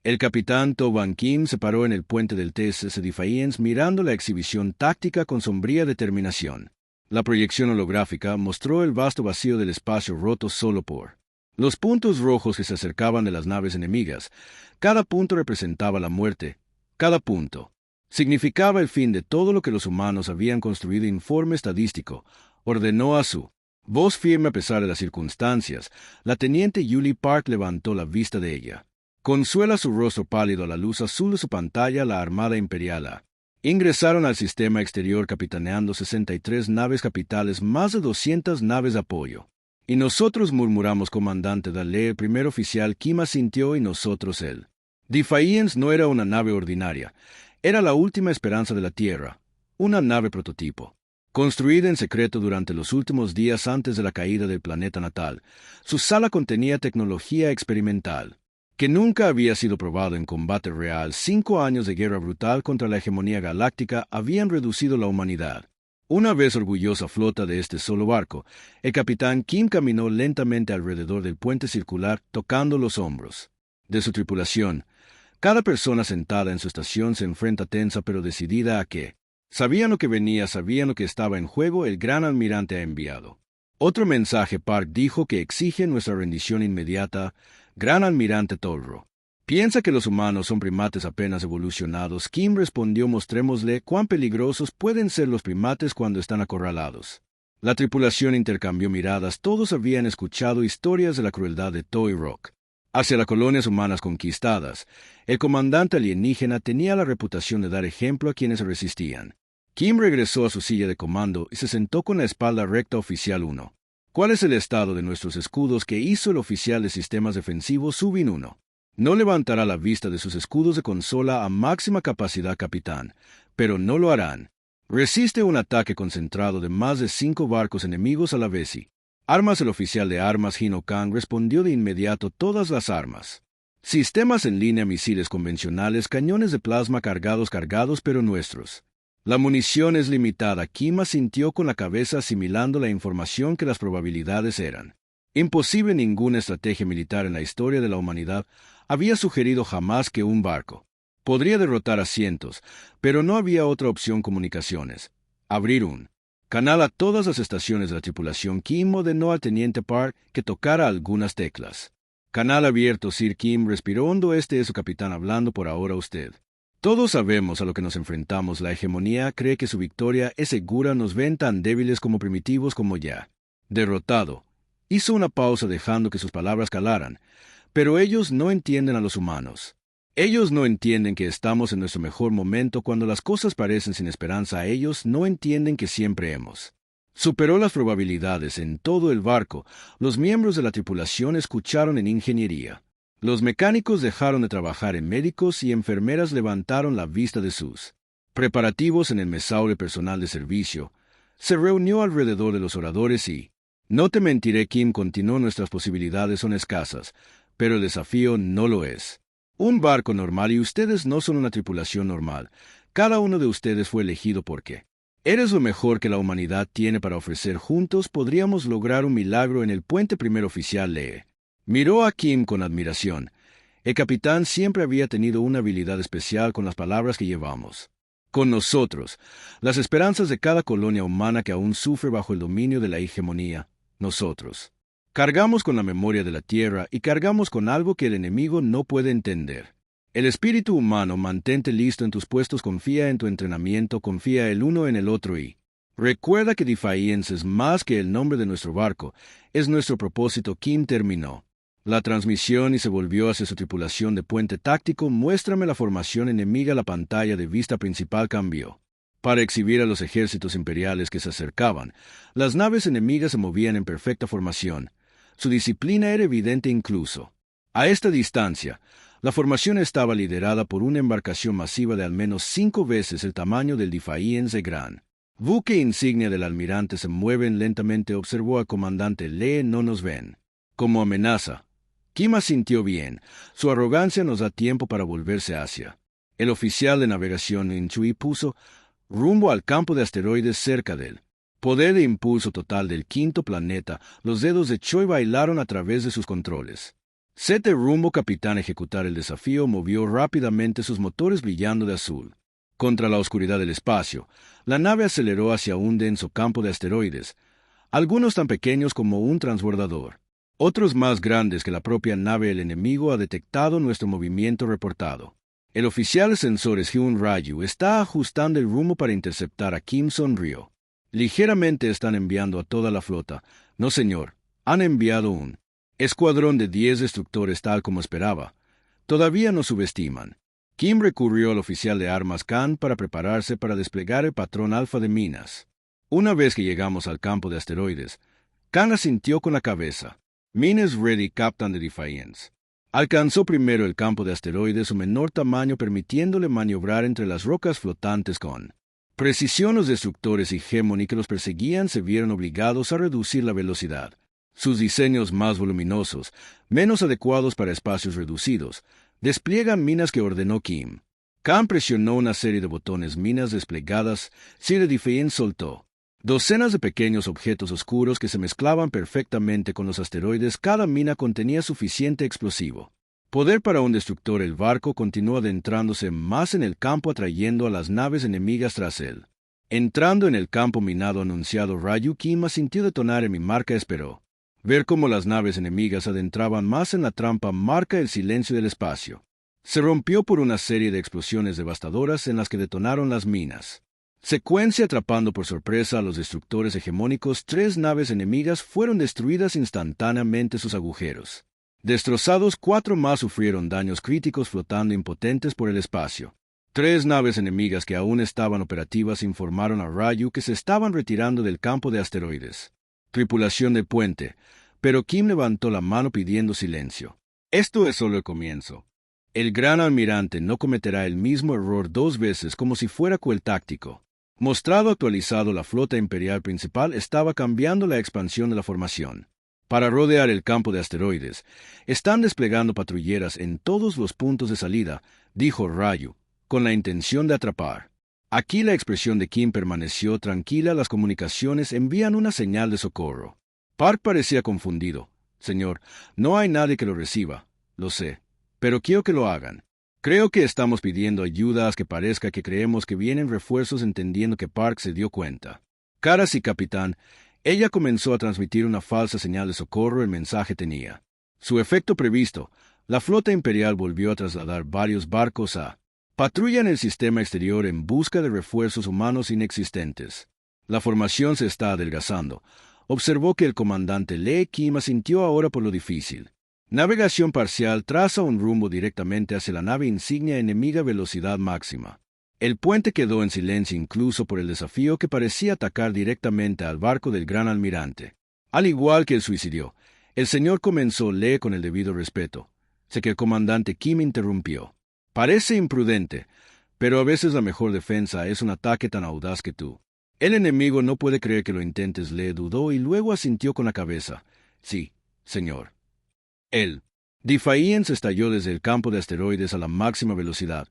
El capitán To Ban Kim se paró en el puente del TSS Defiance mirando la exhibición táctica con sombría determinación. La proyección holográfica mostró el vasto vacío del espacio roto solo por los puntos rojos que se acercaban de las naves enemigas. Cada punto representaba la muerte. Cada punto significaba el fin de todo lo que los humanos habían construido. Informe estadístico, ordenó a su voz firme a pesar de las circunstancias. La teniente Julie Park levantó la vista de ella. Consuela su rostro pálido a la luz azul de su pantalla. La Armada Imperial ingresaron al sistema exterior capitaneando 63 naves capitales, más de 200 naves de apoyo. Y nosotros, murmuramos comandante Dale. El primer oficial Kim asintió. Y nosotros él. Defiance no era una nave ordinaria. Era la última esperanza de la Tierra. Una nave prototipo. Construida en secreto durante los últimos días antes de la caída del planeta natal. Su sala contenía tecnología experimental que nunca había sido probado en combate real. 5 años de guerra brutal contra la hegemonía galáctica habían reducido la humanidad. Una vez orgullosa flota de este solo barco, el capitán Kim caminó lentamente alrededor del puente circular, tocando los hombros de su tripulación. Cada persona sentada en su estación se enfrenta tensa pero decidida a que sabían lo que venía, sabían lo que estaba en juego. El gran almirante ha enviado otro mensaje. Park dijo que exige nuestra rendición inmediata. Gran almirante Tolro, ¿piensa que los humanos son primates apenas evolucionados? Kim respondió: mostrémosle cuán peligrosos pueden ser los primates cuando están acorralados. La tripulación intercambió miradas. Todos habían escuchado historias de la crueldad de Toy Rock hacia las colonias humanas conquistadas. El comandante alienígena tenía la reputación de dar ejemplo a quienes se resistían. Kim regresó a su silla de comando y se sentó con la espalda recta. Oficial 1. ¿Cuál es el estado de nuestros escudos? ¿Qué hizo el oficial de sistemas defensivos Subin 1? No levantará la vista de sus escudos de consola a máxima capacidad, capitán, pero no lo harán. Resiste un ataque concentrado de más de 5 barcos enemigos a la vez. Y armas. El oficial de armas Hino Kang respondió de inmediato: todas las armas. Sistemas en línea, misiles convencionales, cañones de plasma cargados, pero nuestros. La munición es limitada. Kim asintió con la cabeza, asimilando la información que las probabilidades eran imposible. Ninguna estrategia militar en la historia de la humanidad había sugerido jamás que un barco podría derrotar a cientos, pero no había otra opción. Comunicaciones. Abrir un canal a todas las estaciones de la tripulación. Kim ordenó al teniente Park que tocara algunas teclas. Canal abierto. Sir Kim respiró hondo. Este es su capitán hablando. Por ahora usted. Todos sabemos a lo que nos enfrentamos. La hegemonía cree que su victoria es segura. Nos ven tan débiles como primitivos, como ya derrotado. Hizo una pausa dejando que sus palabras calaran. Pero ellos no entienden a los humanos. Ellos no entienden que estamos en nuestro mejor momento cuando las cosas parecen sin esperanza. Ellos no entienden que siempre hemos superó las probabilidades. En todo el barco, los miembros de la tripulación escucharon en ingeniería. Los mecánicos dejaron de trabajar en médicos y enfermeras levantaron la vista de sus preparativos. En el mesaure personal de servicio se reunió alrededor de los oradores y no te mentiré, Kim continuó, nuestras posibilidades son escasas, pero el desafío no lo es. Un barco normal y ustedes no son una tripulación normal. Cada uno de ustedes fue elegido porque eres lo mejor que la humanidad tiene para ofrecer. Juntos podríamos lograr un milagro. En el puente. Primer oficial Lee miró a Kim con admiración. El capitán siempre había tenido una habilidad especial con las palabras que llevamos con nosotros, las esperanzas de cada colonia humana que aún sufre bajo el dominio de la hegemonía. Nosotros cargamos con la memoria de la Tierra y cargamos con algo que el enemigo no puede entender. El espíritu humano. Mantente listo en tus puestos. Confía en tu entrenamiento. Confía el uno en el otro y recuerda que Defiance es más que el nombre de nuestro barco. Es nuestro propósito. Kim terminó la transmisión y se volvió hacia su tripulación de puente táctico. Muéstrame la formación enemiga. La pantalla de vista principal cambió para exhibir a los ejércitos imperiales que se acercaban. Las naves enemigas se movían en perfecta formación. Su disciplina era evidente incluso a esta distancia. La formación estaba liderada por una embarcación masiva de al menos 5 veces el tamaño del Defiance. Gran buque insignia del almirante se mueven lentamente. Observó al comandante Lee. No nos ven como amenaza. Kim asintió bien. Su arrogancia nos da tiempo para volverse hacia el oficial de navegación Inchui puso rumbo al campo de asteroides cerca del poder de impulso total del quinto planeta. Los dedos de Choi bailaron a través de sus controles. Set de rumbo, capitán. Ejecutar el desafío movió rápidamente sus motores brillando de azul. Contra la oscuridad del espacio, la nave aceleró hacia un denso campo de asteroides, algunos tan pequeños como un transbordador, otros más grandes que la propia nave. El enemigo ha detectado nuestro movimiento reportado. El oficial de sensores Hyun Ryu está ajustando el rumbo para interceptar a Kim. Sonrió. Ligeramente. Están enviando a toda la flota. No, señor. Han enviado un escuadrón de 10 destructores tal como esperaba. Todavía nos subestiman. Kim recurrió al oficial de armas Khan para prepararse para desplegar el patrón alfa de minas. Una vez que llegamos al campo de asteroides, Khan asintió con la cabeza. Mines ready, captain de Defiance. Alcanzó primero el campo de asteroides, su menor tamaño permitiéndole maniobrar entre las rocas flotantes con precisión. Los destructores Hegemony que los perseguían se vieron obligados a reducir la velocidad. Sus diseños más voluminosos, menos adecuados para espacios reducidos, despliegan minas que ordenó Kim. Khan presionó una serie de botones. Minas desplegadas. Sir Defiance soltó docenas de pequeños objetos oscuros que se mezclaban perfectamente con los asteroides. Cada mina contenía suficiente explosivo poder para un destructor. El barco continuó adentrándose más en el campo, atrayendo a las naves enemigas tras él. Entrando en el campo minado anunciado, Ryu, Kim asintió detonar en mi marca. Esperó ver cómo las naves enemigas adentraban más en la trampa. Marca el silencio del espacio. Se rompió por una serie de explosiones devastadoras en las que detonaron las minas. Secuencia. Atrapando por sorpresa a los destructores hegemónicos, 3 naves enemigas fueron destruidas instantáneamente. Sus agujeros destrozados. 4 más sufrieron daños críticos flotando impotentes por el espacio. 3 naves enemigas que aún estaban operativas informaron a Ryu que se estaban retirando del campo de asteroides. Tripulación del puente. Pero Kim levantó la mano pidiendo silencio. Esto es solo el comienzo. El gran almirante no cometerá el mismo error 2 veces, como si fuera cruel táctico. Mostrado actualizado. La flota imperial principal estaba cambiando la expansión de la formación. Para rodear el campo de asteroides, están desplegando patrulleras en todos los puntos de salida, dijo Ryu, con la intención de atrapar. Aquí la expresión de Kim permaneció tranquila. Las comunicaciones envían una señal de socorro. Park parecía confundido. Señor, no hay nadie que lo reciba. Lo sé, pero quiero que lo hagan. Creo que estamos pidiendo ayuda hasta que parezca que creemos que vienen refuerzos. Entendiendo que Park se dio cuenta. Caras y capitán, ella comenzó a transmitir una falsa señal de socorro. El mensaje tenía su efecto previsto. La flota imperial volvió a trasladar varios barcos a patrulla en el sistema exterior en busca de refuerzos humanos inexistentes. La formación se está adelgazando. Observó que el comandante Lee. Kim asintió ahora por lo difícil. Navegación parcial. Traza un rumbo directamente hacia la nave insignia enemiga. Velocidad máxima. El puente quedó en silencio incluso por el desafío que parecía atacar directamente al barco del gran almirante. Al igual que el suicidio, el señor comenzó Lee con el debido respeto. Sé que el comandante Kim interrumpió. Parece imprudente, pero a veces la mejor defensa es un ataque tan audaz que tú. El enemigo no puede creer que lo intentes. Lee dudó y luego asintió con la cabeza. Sí, señor. El Defiance estalló desde el campo de asteroides a la máxima velocidad.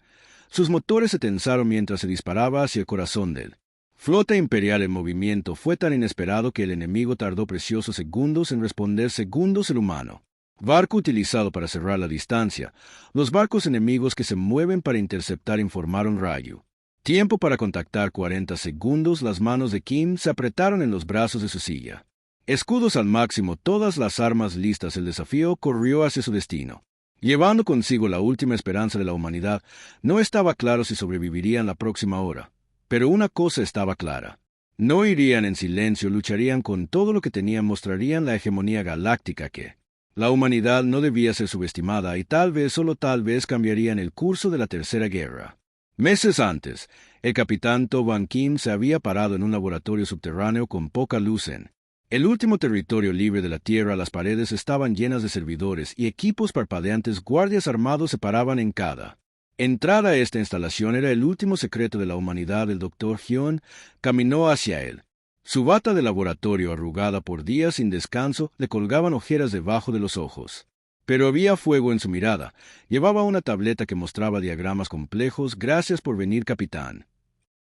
Sus motores se tensaron mientras se disparaba hacia el corazón del flota imperial. El movimiento fue tan inesperado que el enemigo tardó preciosos segundos en responder. Segundos. El humano barco utilizado para cerrar la distancia. Los barcos enemigos que se mueven para interceptar, informaron Ryu. Tiempo para contactar. 40 segundos. Las manos de Kim se apretaron en los brazos de su silla. Escudos al máximo, todas las armas listas. El desafío corrió hacia su destino, llevando consigo la última esperanza de la humanidad. No estaba claro si sobrevivirían la próxima hora, pero una cosa estaba clara. No irían en silencio, lucharían con todo lo que tenían, mostrarían la hegemonía galáctica que la humanidad no debía ser subestimada y tal vez, solo tal vez, cambiarían el curso de la Tercera Guerra. Meses antes, el capitán To Van Kim se había parado en un laboratorio subterráneo con poca luz en el último territorio libre de la Tierra. Las paredes estaban llenas de servidores y equipos parpadeantes. Guardias armados se paraban en cada entrada a esta instalación. Era el último secreto de la humanidad. El Dr. Hyun caminó hacia él. Su bata de laboratorio, arrugada por días sin descanso, le colgaban ojeras debajo de los ojos. Pero había fuego en su mirada. Llevaba una tableta que mostraba diagramas complejos. Gracias por venir, capitán.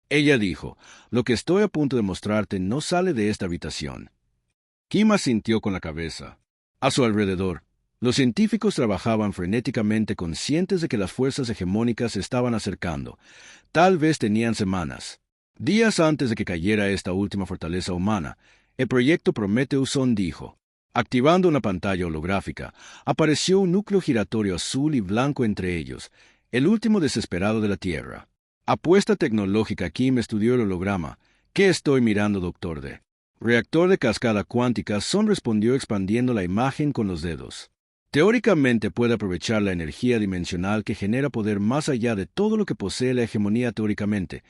Ella dijo, lo que estoy a punto de mostrarte no sale de esta habitación. Kim asintió con la cabeza. A su alrededor, Los científicos trabajaban frenéticamente conscientes de que las fuerzas hegemónicas se estaban acercando. Tal vez tenían semanas, días antes de que cayera esta última fortaleza humana. El proyecto Prometheus-On dijo. Activando una pantalla holográfica, apareció un núcleo giratorio azul y blanco entre ellos, el último desesperado de la Tierra. Apuesta tecnológica. Kim estudió el holograma. ¿Qué estoy mirando, Doctor D? Reactor de cascada cuántica. Son respondió expandiendo la imagen con los dedos. Teóricamente puede aprovechar la energía dimensional que genera poder más allá de todo lo que posee la hegemonía teóricamente.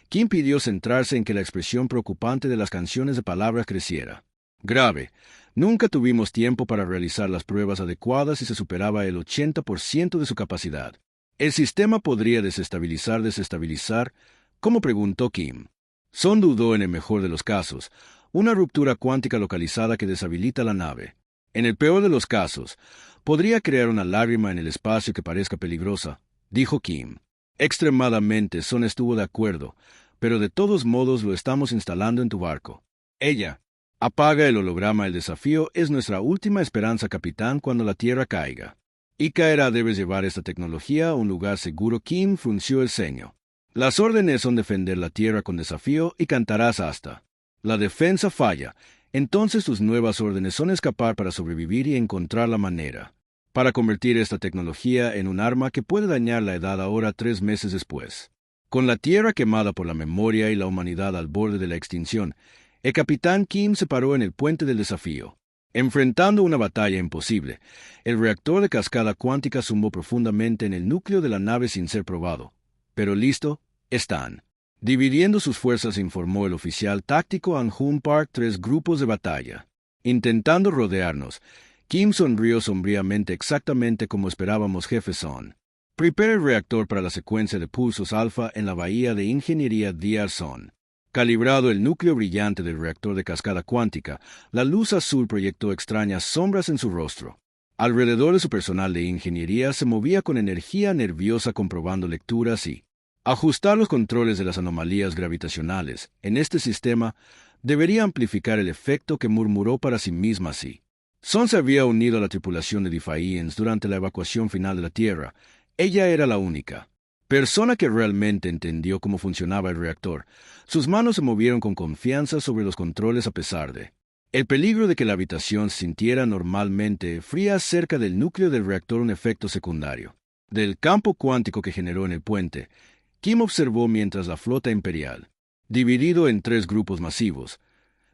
Kim pidió centrarse en que la expresión preocupante de las canciones de palabras creciera. Grave. Nunca tuvimos tiempo para realizar las pruebas adecuadas y se superaba el 80% de su capacidad. ¿El sistema podría desestabilizar? ¿Cómo preguntó Kim? Son dudó en el mejor de los casos, una ruptura cuántica localizada que deshabilita la nave. En el peor de los casos, podría crear una lágrima en el espacio que parezca peligrosa, dijo Kim. Extremadamente, Son estuvo de acuerdo, pero de todos modos lo estamos instalando en tu barco. Ella. Apaga el holograma. El desafío es nuestra última esperanza, capitán, cuando la Tierra caiga. Y caerá. Debes llevar esta tecnología a un lugar seguro. Kim frunció el ceño. Las órdenes son defender la Tierra con desafío y cantarás hasta la defensa falla. Entonces tus nuevas órdenes son escapar para sobrevivir y encontrar la manera para convertir esta tecnología en un arma que puede dañar la edad ahora 3 meses después. Con la Tierra quemada por la memoria y la humanidad al borde de la extinción, el capitán Kim se paró en el puente del desafío. Enfrentando una batalla imposible, el reactor de cascada cuántica zumbó profundamente en el núcleo de la nave sin ser probado. Pero listo, están. Dividiendo sus fuerzas, informó el oficial táctico An-Hun Park. 3 grupos de batalla. Intentando rodearnos, Kim sonrió sombríamente, exactamente como esperábamos, jefe Son. Prepara el reactor para la secuencia de pulsos alfa en la bahía de ingeniería DR Son. Calibrado el núcleo brillante del reactor de cascada cuántica, la luz azul proyectó extrañas sombras en su rostro. Alrededor de su personal de ingeniería se movía con energía nerviosa comprobando lecturas y ajustar los controles de las anomalías gravitacionales. En este sistema debería amplificar el efecto, que murmuró para sí misma. Así. Son se había unido a la tripulación de Defiance durante la evacuación final de la Tierra. Ella era la única persona que realmente entendió cómo funcionaba el reactor. Sus manos se movieron con confianza sobre los controles a pesar de el peligro de que la habitación se sintiera normalmente fría cerca del núcleo del reactor, un efecto secundario del campo cuántico que generó en el puente. Kim observó mientras la flota imperial, dividido en 3 grupos masivos,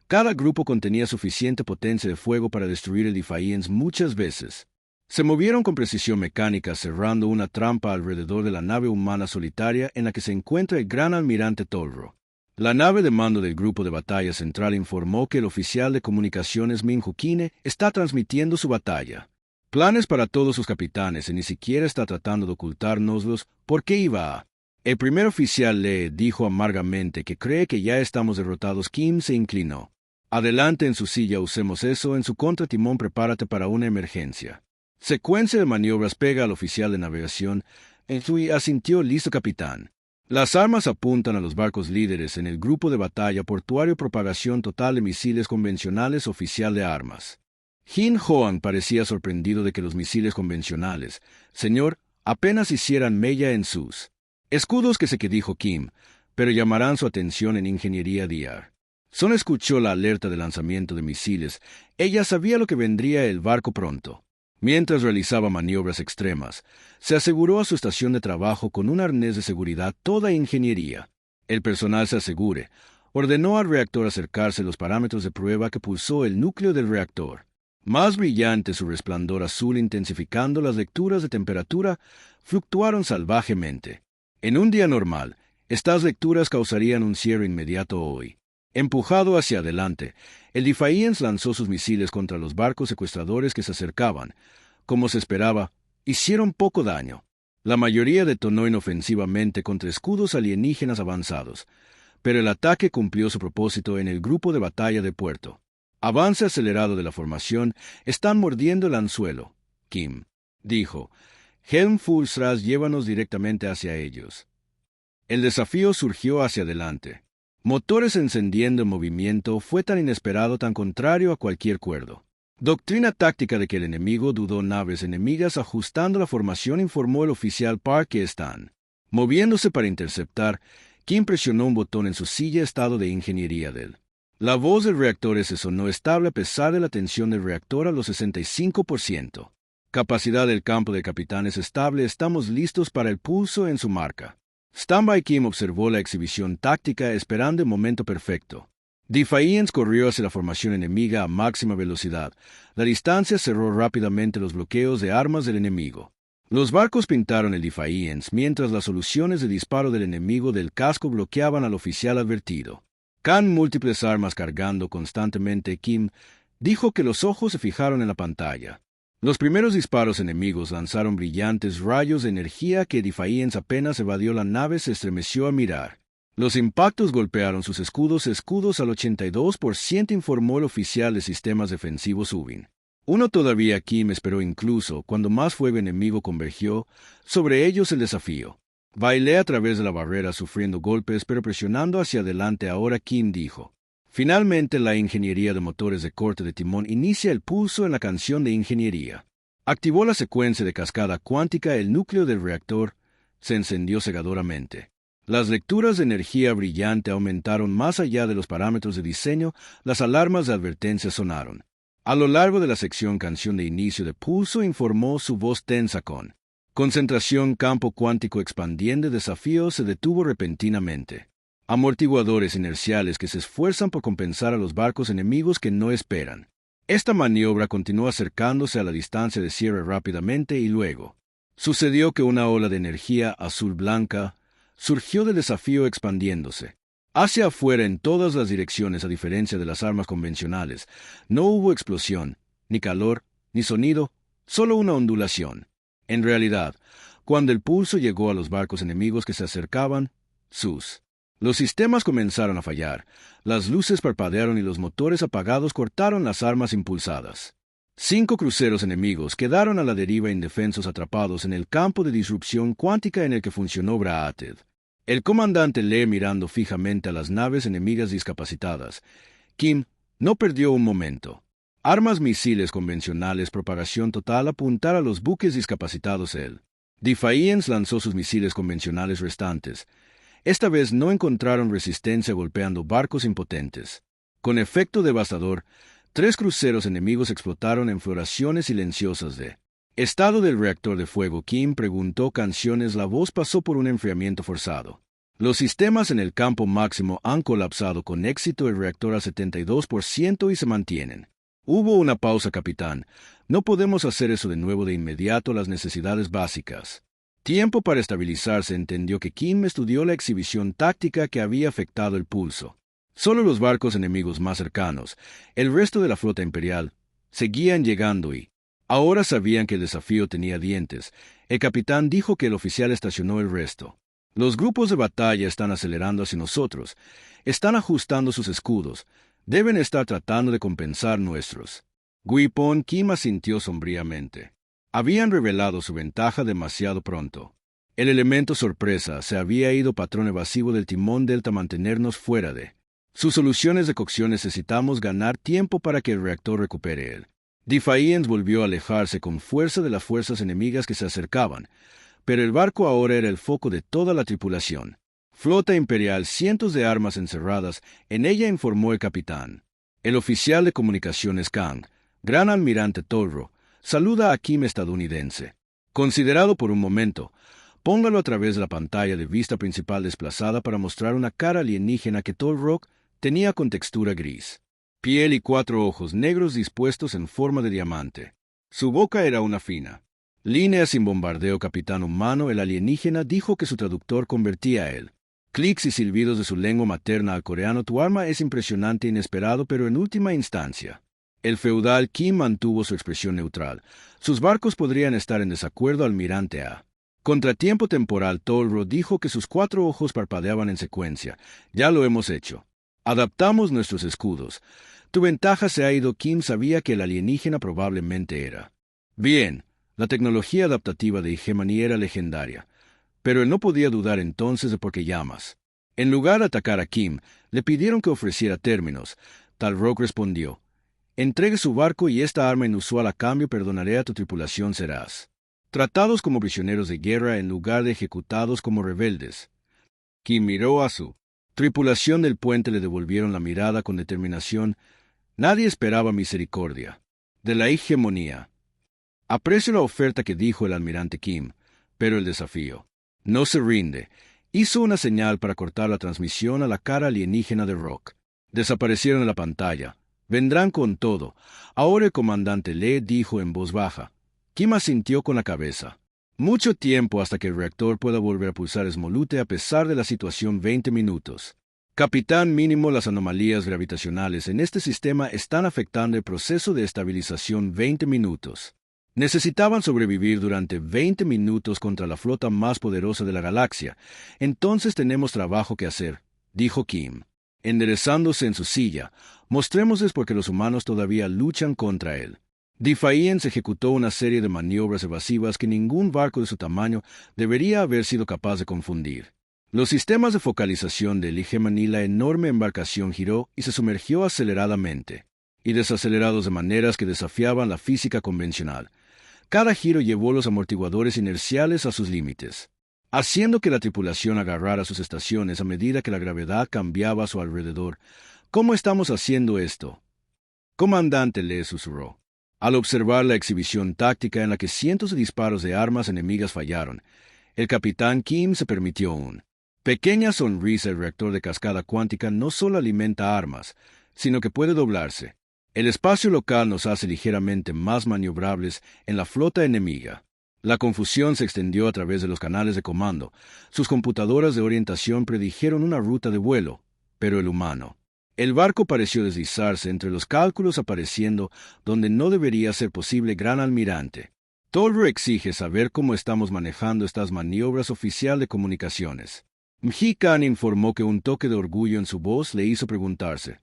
cada grupo contenía suficiente potencia de fuego para destruir el Defiance muchas veces. Se movieron con precisión mecánica, cerrando una trampa alrededor de la nave humana solitaria en la que se encuentra el gran almirante Tolro. La nave de mando del grupo de batalla central informó que el oficial de comunicaciones Min-Ho Kine está transmitiendo su batalla. Planes para todos sus capitanes y ni siquiera está tratando de ocultárnoslos. ¿Por qué iba a? El primer oficial le dijo amargamente que cree que ya estamos derrotados. Kim se inclinó. Adelante en su silla, usemos eso en su contra. Timón, prepárate para una emergencia. Secuencia de maniobras. Pega al oficial de navegación. Ensui asintió. Listo, capitán. Las armas apuntan a los barcos líderes en el grupo de batalla portuario. Propagación total de misiles convencionales. Oficial de armas. Jin Hoang parecía sorprendido de que los misiles convencionales, señor, apenas hicieran mella en sus escudos. Que sé que dijo Kim, pero llamarán su atención en ingeniería DR. Son escuchó la alerta de lanzamiento de misiles. Ella sabía lo que vendría el barco pronto. Mientras realizaba maniobras extremas, se aseguró a su estación de trabajo con un arnés de seguridad. Toda ingeniería. El personal se asegure. Ordenó al reactor acercarse los parámetros de prueba, que pulsó el núcleo del reactor. Más brillante su resplandor azul, intensificando las lecturas de temperatura, fluctuaron salvajemente. En un día normal, estas lecturas causarían un cierre inmediato hoy. Empujado hacia adelante, el Defiance lanzó sus misiles contra los barcos secuestradores que se acercaban. Como se esperaba, hicieron poco daño. La mayoría detonó inofensivamente contra escudos alienígenas avanzados, pero el ataque cumplió su propósito en el grupo de batalla de puerto. Avance acelerado de la formación. Están mordiendo el anzuelo. Kim dijo. Helm Full Thrust, llévanos directamente hacia ellos. El desafío surgió hacia adelante. Motores encendiendo en movimiento. Fue tan inesperado, tan contrario a cualquier cuerdo. Doctrina táctica de que el enemigo dudó naves enemigas ajustando la formación, informó el oficial Park que están moviéndose para interceptar. Kim presionó un botón en su silla estado de ingeniería del. La voz del reactor se sonó estable a pesar de la tensión del reactor a los 65%. Capacidad del campo de capitanes estable, estamos listos para el pulso en su marca. Standby. Kim observó la exhibición táctica esperando el momento perfecto. Defiance corrió hacia la formación enemiga a máxima velocidad. La distancia cerró rápidamente los bloqueos de armas del enemigo. Los barcos pintaron el Defiance mientras las soluciones de disparo del enemigo del casco bloqueaban al oficial advertido. Con múltiples armas cargando constantemente, Kim dijo que los ojos se fijaron en la pantalla. Los primeros disparos enemigos lanzaron brillantes rayos de energía que Defiance apenas evadió. La nave se estremeció a mirar. Los impactos golpearon sus escudos al 82%, informó el oficial de sistemas defensivos Ubin. Uno todavía. Kim esperó incluso cuando más fuego enemigo convergió sobre ellos el desafío. Bailé a través de la barrera sufriendo golpes pero presionando hacia adelante ahora. Kim dijo. Finalmente la ingeniería de motores de corte de timón inicia el pulso en la canción de ingeniería. Activó la secuencia de cascada cuántica. El núcleo del reactor se encendió cegadoramente. Las lecturas de energía brillante aumentaron más allá de los parámetros de diseño. Las alarmas de advertencia sonaron. A lo largo de la sección canción de inicio de pulso, informó su voz tensa con concentración. Campo cuántico expandiente. Desafío se detuvo repentinamente. Amortiguadores inerciales que se esfuerzan por compensar a los barcos enemigos que no esperan. Esta maniobra continuó acercándose a la distancia de cierre rápidamente y luego sucedió que una ola de energía azul-blanca surgió del desafío expandiéndose hacia afuera en todas las direcciones. A diferencia de las armas convencionales, no hubo explosión, ni calor, ni sonido, solo una ondulación. En realidad, cuando el pulso llegó a los barcos enemigos que se acercaban, los sistemas comenzaron a fallar, las luces parpadearon y los motores apagados cortaron las armas impulsadas. 5 cruceros enemigos quedaron a la deriva indefensos, atrapados en el campo de disrupción cuántica en el que funcionó Braated. El comandante lee mirando fijamente a las naves enemigas discapacitadas. Kim no perdió un momento. Armas misiles convencionales, propagación total, apuntar a los buques discapacitados. El Defiance lanzó sus misiles convencionales restantes. Esta vez no encontraron resistencia golpeando barcos impotentes. Con efecto devastador, 3 cruceros enemigos explotaron en floraciones silenciosas de estado del reactor de fuego. Kim preguntó canciones. La voz pasó por un enfriamiento forzado. Los sistemas en el campo máximo han colapsado con éxito. El reactor a 72% y se mantienen. Hubo una pausa, capitán. No podemos hacer eso de nuevo de inmediato. Las necesidades básicas. Tiempo para estabilizarse. Entendió que Kim estudió la exhibición táctica que había afectado el pulso. Solo los barcos enemigos más cercanos, el resto de la flota imperial, seguían llegando y ahora sabían que el desafío tenía dientes. El capitán dijo que el oficial estacionó el resto. Los grupos de batalla están acelerando hacia nosotros. Están ajustando sus escudos. Deben estar tratando de compensar nuestros. Guipón. Kim asintió sombríamente. Habían revelado su ventaja demasiado pronto. El elemento sorpresa se había ido. Patrón evasivo del timón delta. Mantenernos fuera de sus soluciones de cocción. Necesitamos ganar tiempo para que el reactor recupere el Defiance volvió a alejarse con fuerza de las fuerzas enemigas que se acercaban, pero el barco ahora era el foco de toda la tripulación. Flota imperial, cientos de armas encerradas en ella, informó el capitán. El oficial de comunicaciones Kang, gran almirante Tolro, saluda a Kim estadounidense. Considerado por un momento, póngalo a través de la pantalla de vista principal desplazada para mostrar una cara alienígena que Tolro tenía con textura gris. Piel y 4 ojos negros dispuestos en forma de diamante. Su boca era una fina línea sin bombardeo. Capitán humano. El alienígena dijo que su traductor convertía él. Clics y silbidos de su lengua materna al coreano. Tu arma es impresionante, inesperado, pero en última instancia. El feudal Kim mantuvo su expresión neutral. Sus barcos podrían estar en desacuerdo. Almirante A. Contratiempo temporal. Tolro dijo que sus 4 ojos parpadeaban en secuencia. Ya lo hemos hecho. Adaptamos nuestros escudos. Tu ventaja se ha ido. Kim sabía que el alienígena probablemente era. Bien, la tecnología adaptativa de hegemonía era legendaria, pero él no podía dudar entonces de por qué llamas. En lugar de atacar a Kim, le pidieron que ofreciera términos. Talrock respondió. Entregue su barco y esta arma inusual a cambio perdonaré a tu tripulación serás. Tratados como prisioneros de guerra en lugar de ejecutados como rebeldes. Kim miró a su tripulación del puente, le devolvieron la mirada con determinación. Nadie esperaba misericordia. De la hegemonía. Aprecio la oferta que dijo el almirante Kim, pero el desafío. No se rinde. Hizo una señal para cortar la transmisión a la cara alienígena de Rock. Desaparecieron en la pantalla. Vendrán con todo. Ahora el comandante Lee dijo en voz baja. Kim asintió con la cabeza. Mucho tiempo hasta que el reactor pueda volver a pulsar Smolute a pesar de la situación 20 minutos. Capitán mínimo, las anomalías gravitacionales en este sistema están afectando el proceso de estabilización 20 minutos. Necesitaban sobrevivir durante 20 minutos contra la flota más poderosa de la galaxia. Entonces tenemos trabajo que hacer, dijo Kim. Enderezándose en su silla, mostrémosles por qué los humanos todavía luchan contra él. Defiance ejecutó una serie de maniobras evasivas que ningún barco de su tamaño debería haber sido capaz de confundir. Los sistemas de focalización del Hegemony, la enorme embarcación giró y se sumergió aceleradamente, y desacelerados de maneras que desafiaban la física convencional. Cada giro llevó los amortiguadores inerciales a sus límites, haciendo que la tripulación agarrara sus estaciones a medida que la gravedad cambiaba a su alrededor. ¿Cómo estamos haciendo esto? Comandante, le susurró. Al observar la exhibición táctica en la que cientos de disparos de armas enemigas fallaron, el capitán Kim se permitió una pequeña sonrisa. El reactor de cascada cuántica no solo alimenta armas, sino que puede doblarse. El espacio local nos hace ligeramente más maniobrables en la flota enemiga. La confusión se extendió a través de los canales de comando. Sus computadoras de orientación predijeron una ruta de vuelo, pero el humano. El barco pareció deslizarse entre los cálculos, apareciendo donde no debería ser posible. Gran almirante. Tolver exige saber cómo estamos manejando estas maniobras. Oficial de comunicaciones. Mji Khan informó que un toque de orgullo en su voz le hizo preguntarse.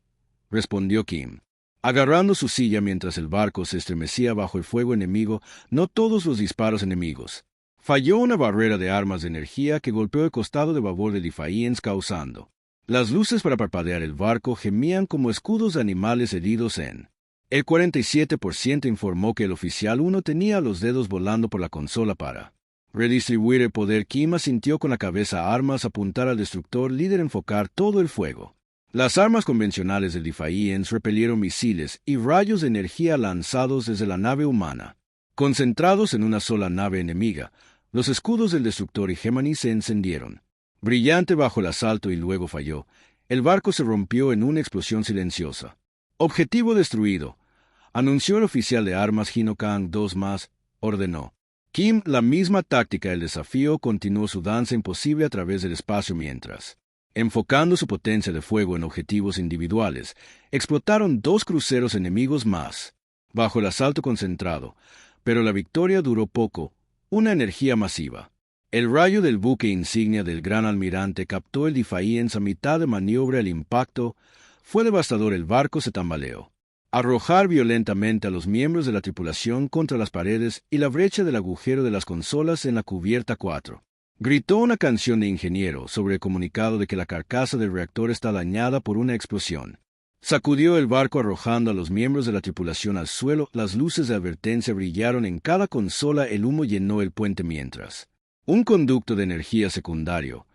Respondió Kim, agarrando su silla mientras el barco se estremecía bajo el fuego enemigo. No todos los disparos enemigos. Falló una barrera de armas de energía que golpeó el costado de babor de Defiance, causando. Las luces para parpadear el barco gemían como escudos de animales heridos en. El 47% informó que el oficial 1 tenía los dedos volando por la consola para redistribuir el poder. Kim asintió con la cabeza. Armas, apuntar al destructor líder, enfocar todo el fuego. Las armas convencionales de Defiance repelieron misiles y rayos de energía lanzados desde la nave humana. Concentrados en una sola nave enemiga, los escudos del destructor Hegemony se encendieron. Brillante bajo el asalto, y luego falló. El barco se rompió en una explosión silenciosa. Objetivo destruido, anunció el oficial de armas. Hino Kang 2 más, ordenó. Kim, la misma táctica. El desafío continuó su danza imposible a través del espacio mientras, enfocando su potencia de fuego en objetivos individuales, explotaron 2 cruceros enemigos más, bajo el asalto concentrado, pero la victoria duró poco. Una energía masiva. El rayo del buque insignia del gran almirante captó el Defiance a mitad de maniobra. El impacto fue devastador. El barco se tambaleó. Arrojar violentamente a los miembros de la tripulación contra las paredes y la brecha del agujero de las consolas en la cubierta 4. Gritó una canción de ingeniero sobre el comunicado de que la carcasa del reactor está dañada por una explosión. Sacudió el barco arrojando a los miembros de la tripulación al suelo. Las luces de advertencia brillaron en cada consola. El humo llenó el puente mientras un conducto de energía secundario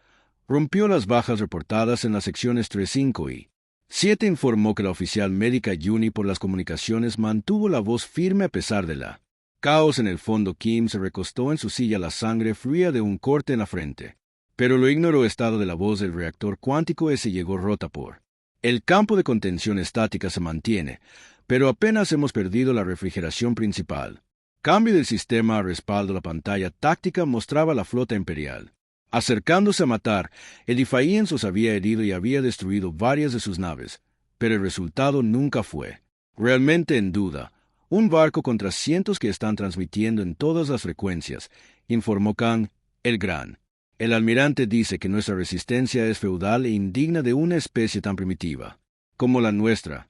rompió las bajas reportadas en las secciones 3, 5 y 7. Informó que la oficial médica Juni por las comunicaciones mantuvo la voz firme a pesar de la caos en el fondo. Kim se recostó en su silla. La sangre fluía de un corte en la frente, pero lo ignoró. Estado de la voz del reactor cuántico. Ese llegó rota por. El campo de contención estática se mantiene, pero apenas hemos perdido la refrigeración principal. Cambio del sistema a respaldo. La pantalla táctica mostraba la flota imperial acercándose a matar. El Defiance los había herido y había destruido varias de sus naves, pero el resultado nunca fue realmente en duda. Un barco contra cientos que están transmitiendo en todas las frecuencias, informó Kang, el Gran. El almirante dice que nuestra resistencia es feudal e indigna de una especie tan primitiva como la nuestra.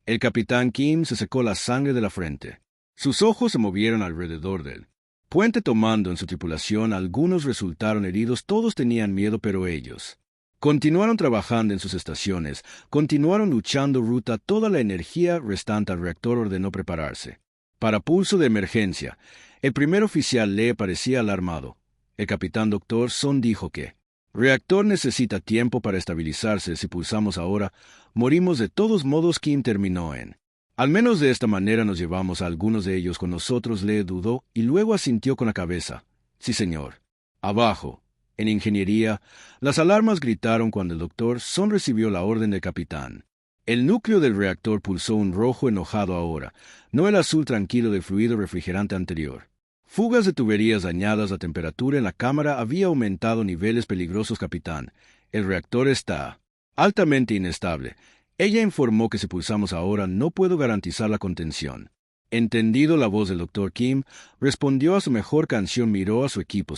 El capitán Kim se secó la sangre de la frente. Sus ojos se movieron alrededor del puente tomando en su tripulación. Algunos resultaron heridos. Todos tenían miedo, pero ellos Continuaron trabajando en sus estaciones, continuaron luchando ruta. Toda la energía restante al reactor ordenó prepararse. Para pulso de emergencia, el primer oficial le parecía alarmado. El capitán Dr. Son dijo que reactor necesita tiempo para estabilizarse. Si pulsamos ahora, morimos de todos modos. Kim terminó en. Al menos de esta manera nos llevamos a algunos de ellos con nosotros. Le dudó y luego asintió con la cabeza. Sí, señor. Abajo. En ingeniería, las alarmas gritaron cuando el Dr. Son recibió la orden del capitán. El núcleo del reactor pulsó un rojo enojado ahora, no el azul tranquilo del fluido refrigerante anterior. Fugas de tuberías dañadas. La temperatura en la cámara había aumentado niveles peligrosos. Capitán, el reactor está altamente inestable. Ella informó que si pulsamos ahora no puedo garantizar la contención. Entendido. La voz del Dr. Kim respondió a su mejor canción. Miró a su equipo.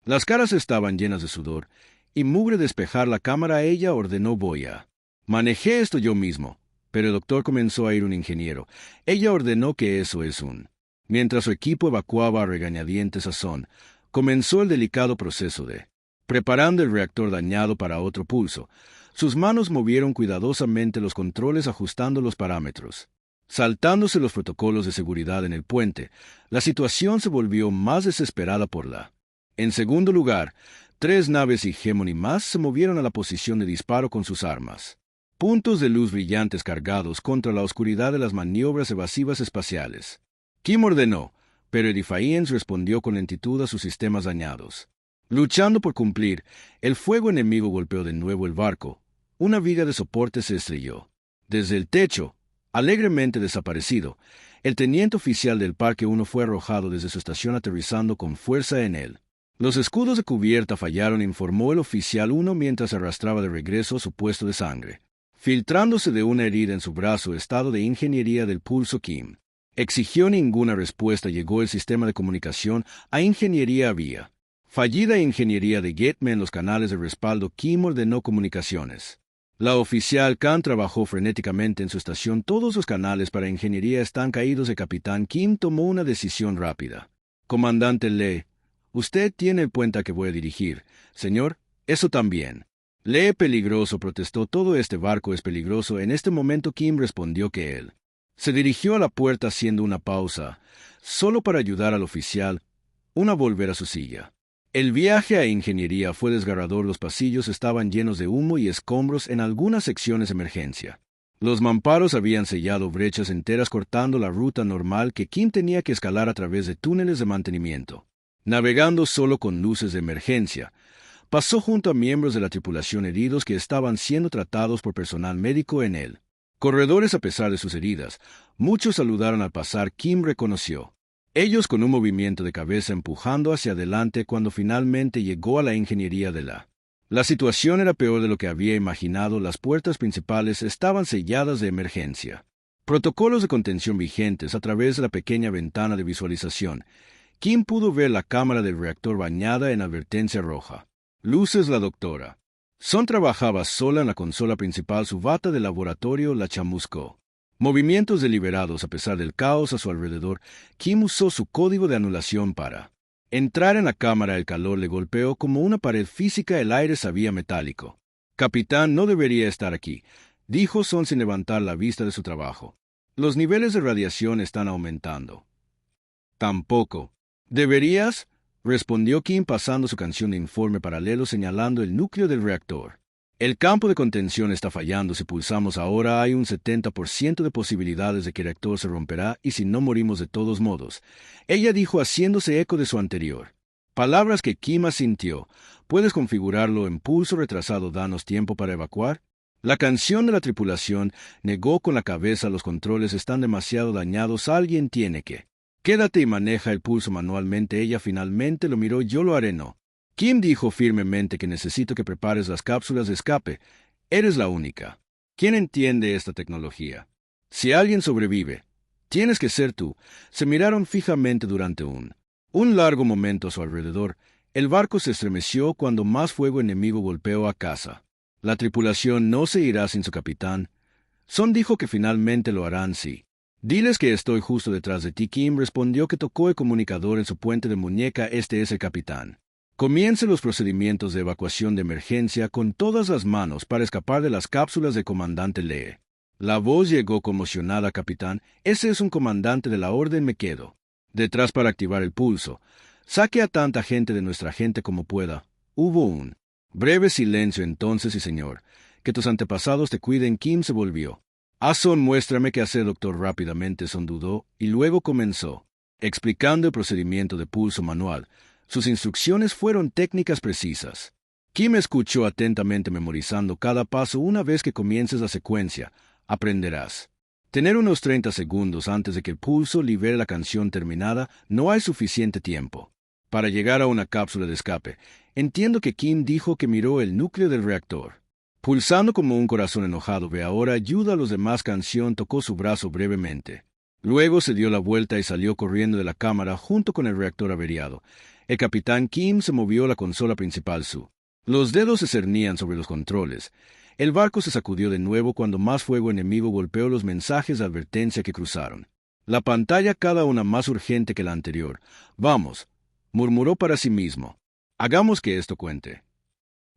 Las caras estaban llenas de sudor y mugre. Despejar la cámara. Ella ordenó. Voy a manejé esto yo mismo. Pero el doctor comenzó a ir un ingeniero. Ella ordenó que eso es un. Mientras su equipo evacuaba a regañadientes a Son, comenzó el delicado proceso de preparando el reactor dañado para otro pulso. Sus manos movieron cuidadosamente los controles, ajustando los parámetros. Saltándose los protocolos de seguridad en el puente, la situación se volvió más desesperada por la. En segundo lugar, 3 naves Hegemony más se movieron a la posición de disparo con sus armas. Puntos de luz brillantes cargados contra la oscuridad de las maniobras evasivas espaciales. Kim ordenó, pero Defiance respondió con lentitud a sus sistemas dañados. Luchando por cumplir, el fuego enemigo golpeó de nuevo el barco. Una viga de soporte se estrelló. Desde el techo, alegremente desaparecido, el teniente oficial del Parque 1 fue arrojado desde su estación aterrizando con fuerza en él. Los escudos de cubierta fallaron, informó el oficial 1 mientras arrastraba de regreso a su puesto de sangre. Filtrándose de una herida en su brazo. Estado de ingeniería del pulso. Kim exigió ninguna respuesta. Llegó el sistema de comunicación. A ingeniería había fallida. Ingeniería de Getme en los canales de respaldo. Kim ordenó comunicaciones. La oficial Khan trabajó frenéticamente en su estación. Todos los canales para ingeniería están caídos. El capitán Kim tomó una decisión rápida. Comandante Lee, usted tiene el puente a que voy a dirigir. Señor, eso también. Lee, peligroso, protestó. Todo este barco es peligroso. En este momento Kim respondió que él se dirigió a la puerta haciendo una pausa, solo para ayudar al oficial a volver a su silla. El viaje a ingeniería fue desgarrador. Los pasillos estaban llenos de humo y escombros en algunas secciones de emergencia. Los mamparos habían sellado brechas enteras cortando la ruta normal que Kim tenía que escalar a través de túneles de mantenimiento. Navegando solo con luces de emergencia, pasó junto a miembros de la tripulación heridos que estaban siendo tratados por personal médico en él. Corredores. A pesar de sus heridas, muchos saludaron al pasar. Kim reconoció. Ellos con un movimiento de cabeza empujando hacia adelante cuando finalmente llegó a la ingeniería de la. La situación era peor de lo que había imaginado. Las puertas principales estaban selladas de emergencia. Protocolos de contención vigentes. A través de la pequeña ventana de visualización, Kim pudo ver la cámara del reactor bañada en advertencia roja. Luces. La doctora Son trabajaba sola en la consola principal. Su bata de laboratorio la chamuscó. Movimientos deliberados. A pesar del caos a su alrededor, Kim usó su código de anulación para entrar en la cámara. El calor le golpeó como una pared física. El aire sabía metálico. Capitán, no debería estar aquí, dijo Son sin levantar la vista de su trabajo. Los niveles de radiación están aumentando. Tampoco. ¿Deberías? Respondió Kim pasando su canción de informe paralelo señalando el núcleo del reactor. El campo de contención está fallando. Si pulsamos ahora hay un 70% de posibilidades de que el reactor se romperá y si no morimos de todos modos. Ella dijo haciéndose eco de su anterior. Palabras que Kim asintió. ¿Puedes configurarlo en pulso retrasado? Danos tiempo para evacuar. La canción de la tripulación negó con la cabeza. Los controles están demasiado dañados. Alguien tiene que. Quédate y maneja el pulso manualmente. Ella finalmente lo miró. Yo lo haré. No. Kim dijo firmemente que necesito que prepares las cápsulas de escape. Eres la única. ¿Quién entiende esta tecnología? Si alguien sobrevive, tienes que ser tú. Se miraron fijamente durante un largo momento a su alrededor. El barco se estremeció cuando más fuego enemigo golpeó a casa. La tripulación no se irá sin su capitán. Son dijo que finalmente lo harán. Sí. Diles que estoy justo detrás de ti. Kim respondió que tocó el comunicador en su puente de muñeca. Este es el capitán. Comience los procedimientos de evacuación de emergencia con todas las manos para escapar de las cápsulas de comandante Lee. La voz llegó conmocionada, capitán. Ese es un comandante de la orden, me quedo. Detrás para activar el pulso. Saque a tanta gente de nuestra gente como pueda. Hubo un breve silencio entonces y señor. Que tus antepasados te cuiden. Kim se volvió. Son, muéstrame qué hacer, doctor. Rápidamente Son dudó y luego comenzó, explicando el procedimiento de pulso manual. Sus instrucciones fueron técnicas precisas. Kim escuchó atentamente, memorizando cada paso. Una vez que comiences la secuencia, aprenderás. Tener unos 30 segundos antes de que el pulso libere la canción terminada. No hay suficiente tiempo para llegar a una cápsula de escape. Entiendo que Kim dijo que miró el núcleo del reactor. Pulsando como un corazón enojado. Ve ahora, ayuda a los demás. Canción tocó su brazo brevemente. Luego se dio la vuelta y salió corriendo de la cámara junto con el reactor averiado. El capitán Kim se movió la consola principal. Los dedos se cernían sobre los controles. El barco se sacudió de nuevo cuando más fuego enemigo golpeó los mensajes de advertencia que cruzaron. La pantalla cada una más urgente que la anterior. Vamos, murmuró para sí mismo. Hagamos que esto cuente.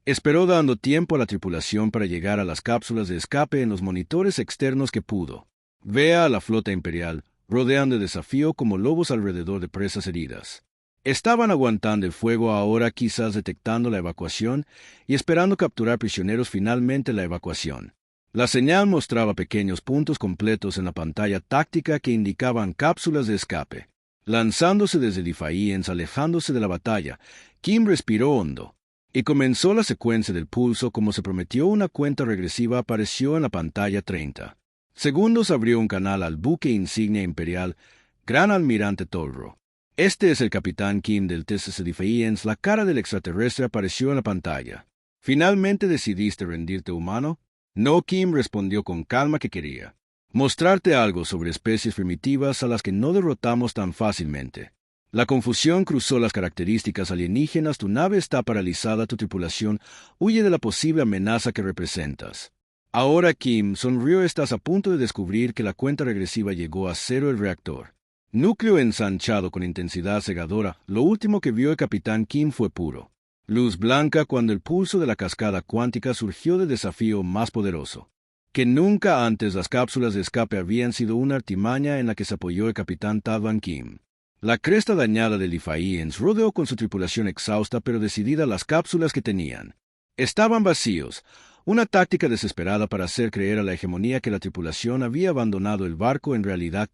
Esperó dando tiempo a la tripulación para llegar a las cápsulas de escape en los monitores externos que pudo. Vea a la flota imperial, rodeando el desafío como lobos alrededor de presas heridas. Estaban aguantando el fuego ahora, quizás detectando la evacuación y esperando capturar prisioneros. Finalmente la evacuación. La señal mostraba pequeños puntos completos en la pantalla táctica que indicaban cápsulas de escape. Lanzándose desde Defiance, alejándose de la batalla, Kim respiró hondo y comenzó la secuencia del pulso como se prometió. Una cuenta regresiva apareció en la pantalla. 30 segundos. Abrió un canal al buque insignia imperial, Gran Almirante Tolro. Este es el capitán Kim del TSS Defiance. La cara del extraterrestre apareció en la pantalla. ¿Finalmente decidiste rendirte, humano? No, Kim respondió con calma, que quería mostrarte algo sobre especies primitivas a las que no derrotamos tan fácilmente. La confusión cruzó las características alienígenas. Tu nave está paralizada, tu tripulación huye de la posible amenaza que representas. Ahora, Kim sonrió, estás a punto de descubrir que la cuenta regresiva llegó a cero. El reactor núcleo ensanchado con intensidad cegadora. Lo último que vio el capitán Kim fue puro luz blanca cuando el pulso de la cascada cuántica surgió de desafío más poderoso que nunca antes. Las cápsulas de escape habían sido una artimaña en la que se apoyó el capitán Tadvan Kim. La cresta dañada de Defiance rodeó con su tripulación exhausta pero decidida las cápsulas que tenían. Estaban vacíos. Una táctica desesperada para hacer creer a la hegemonía que la tripulación había abandonado el barco. En realidad,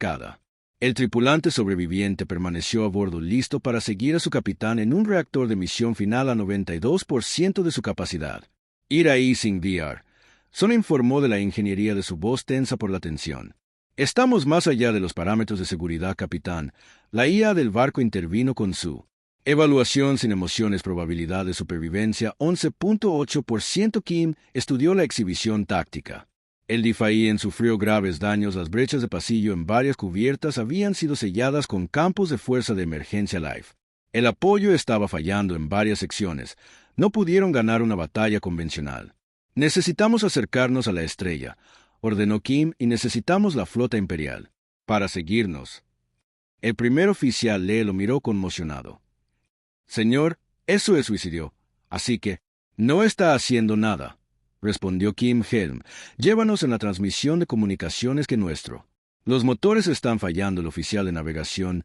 el tripulante sobreviviente permaneció a bordo, listo para seguir a su capitán en un reactor de misión final a 92% de su capacidad. Ir ahí sin VR. Son informó de la ingeniería de su voz tensa por la tensión. Estamos más allá de los parámetros de seguridad, capitán. La IA del barco intervino con su evaluación sin emociones. Probabilidad de supervivencia 11.8%. Kim estudió la exhibición táctica. El Defiance sufrió graves daños. Las brechas de pasillo en varias cubiertas habían sido selladas con campos de fuerza de emergencia Life. El apoyo estaba fallando en varias secciones. No pudieron ganar una batalla convencional. Necesitamos acercarnos a la estrella, ordenó Kim, y necesitamos la flota imperial para seguirnos. El primer oficial Lee lo miró conmocionado. Señor, eso es suicidio, así que no está haciendo nada, respondió Kim Helm. Llévanos en la transmisión de comunicaciones que nuestro. Los motores están fallando. El oficial de navegación,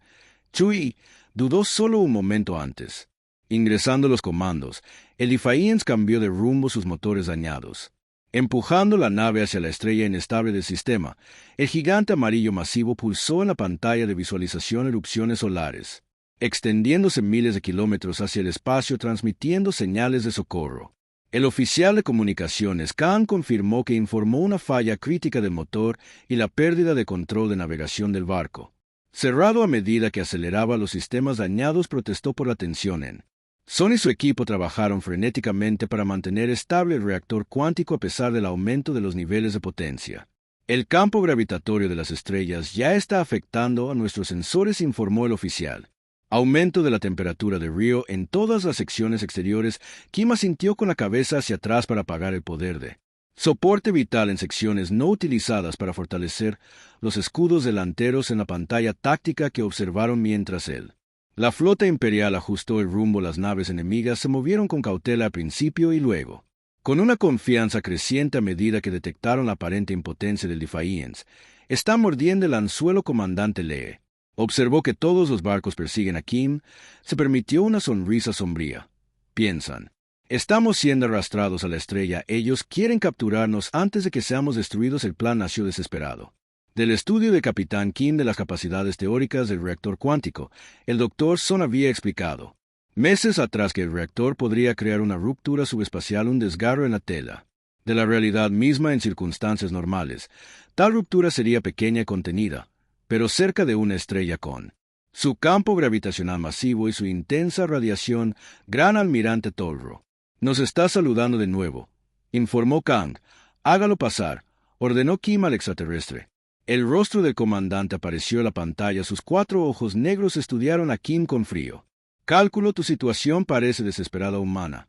Chui, dudó solo un momento antes. Ingresando los comandos, el Defiance cambió de rumbo, sus motores dañados. Empujando la nave hacia la estrella inestable del sistema, el gigante amarillo masivo pulsó en la pantalla de visualización erupciones solares, extendiéndose miles de kilómetros hacia el espacio, transmitiendo señales de socorro. El oficial de comunicaciones, Khan, confirmó que informó una falla crítica del motor y la pérdida de control de navegación del barco. Cerrado a medida que aceleraba los sistemas dañados, protestó por la tensión en Son y su equipo trabajaron frenéticamente para mantener estable el reactor cuántico a pesar del aumento de los niveles de potencia. El campo gravitatorio de las estrellas ya está afectando a nuestros sensores, informó el oficial. Aumento de la temperatura de Río en todas las secciones exteriores. Kim asintió con la cabeza hacia atrás para apagar el poder de soporte vital en secciones no utilizadas para fortalecer los escudos delanteros en la pantalla táctica que observaron mientras el La flota imperial ajustó el rumbo. Las naves enemigas se movieron con cautela al principio y luego, con una confianza creciente a medida que detectaron la aparente impotencia del Defiance. Está mordiendo el anzuelo, comandante Lee. Observó que todos los barcos persiguen a Kim. Se permitió una sonrisa sombría. Piensan. Estamos siendo arrastrados a la estrella. Ellos quieren capturarnos antes de que seamos destruidos. El plan nació desesperado del estudio de Capitán Kim de las capacidades teóricas del reactor cuántico. El Dr. Son había explicado meses atrás que el reactor podría crear una ruptura subespacial, un desgarro en la tela de la realidad misma en circunstancias normales. Tal ruptura sería pequeña y contenida, pero cerca de una estrella con su campo gravitacional masivo y su intensa radiación. Gran Almirante Tolro nos está saludando de nuevo, informó Kang. Hágalo pasar, ordenó Kim al extraterrestre. El rostro del comandante apareció en la pantalla. Sus 4 ojos negros estudiaron a Kim con frío. Cálculo, tu situación parece desesperada humana,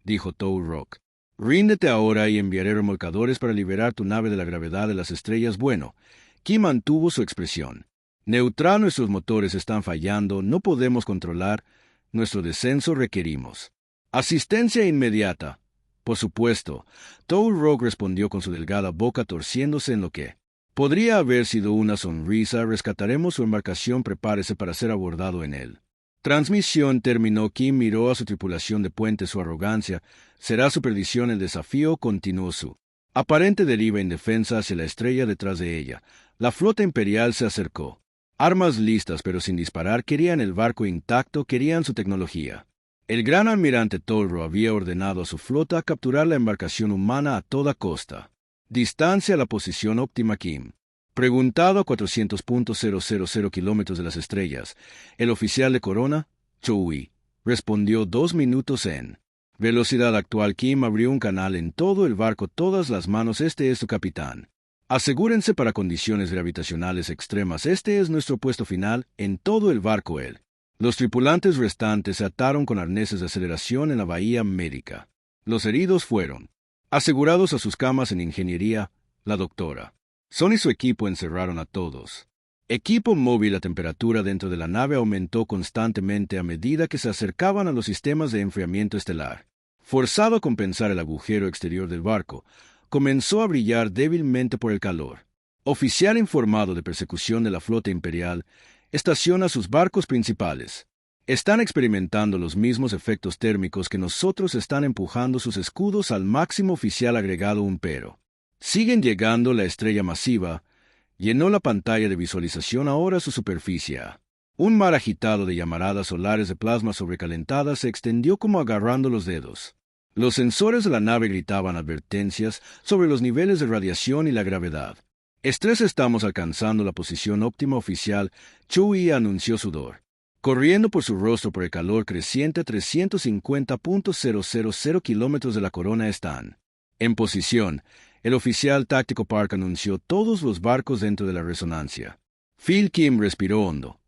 dijo Rock. Ríndete ahora y enviaré remolcadores para liberar tu nave de la gravedad de las estrellas. Bueno, Kim mantuvo su expresión neutral. Nuestros motores están fallando. No podemos controlar nuestro descenso. Requerimos asistencia inmediata. Por supuesto, Rock respondió con su delgada boca torciéndose en lo que podría haber sido una sonrisa. Rescataremos su embarcación. Prepárese para ser abordado en él. Transmisión terminó. Kim miró a su tripulación de puente. Su arrogancia será su perdición. El desafío continuó. Su aparente deriva indefensa hacia la estrella detrás de ella. La flota imperial se acercó. Armas listas pero sin disparar. Querían el barco intacto. Querían su tecnología. El gran almirante Tolro había ordenado a su flota capturar la embarcación humana a toda costa. Distancia a la posición óptima. Kim preguntado a 400.000 kilómetros de las estrellas. El oficial de Corona, Choui, respondió 2 minutos en velocidad actual. Kim abrió un canal en todo el barco. Todas las manos. Este es su capitán. Asegúrense para condiciones gravitacionales extremas. Este es nuestro puesto final en todo el barco. Los tripulantes restantes se ataron con arneses de aceleración en la bahía médica. Los heridos fueron asegurados a sus camas en ingeniería. La doctora Son y su equipo encerraron a todos. Equipo móvil. La temperatura dentro de la nave aumentó constantemente a medida que se acercaban a los sistemas de enfriamiento estelar. Forzado a compensar el agujero exterior del barco, comenzó a brillar débilmente por el calor. Oficial informado de persecución de la flota imperial, estaciona sus barcos principales. Están experimentando los mismos efectos térmicos que nosotros. Están empujando sus escudos al máximo. Oficial agregado un pero. Siguen llegando. La estrella masiva llenó la pantalla de visualización. Ahora su superficie. Un mar agitado de llamaradas solares de plasma sobrecalentadas se extendió como agarrando los dedos. Los sensores de la nave gritaban advertencias sobre los niveles de radiación y la gravedad. Estrés. Estamos alcanzando la posición óptima. Oficial Chui anunció sudor corriendo por su rostro por el calor creciente. 350.000 kilómetros de la corona están en posición. El oficial táctico Park anunció todos los barcos dentro de la resonancia. Phil Kim respiró hondo.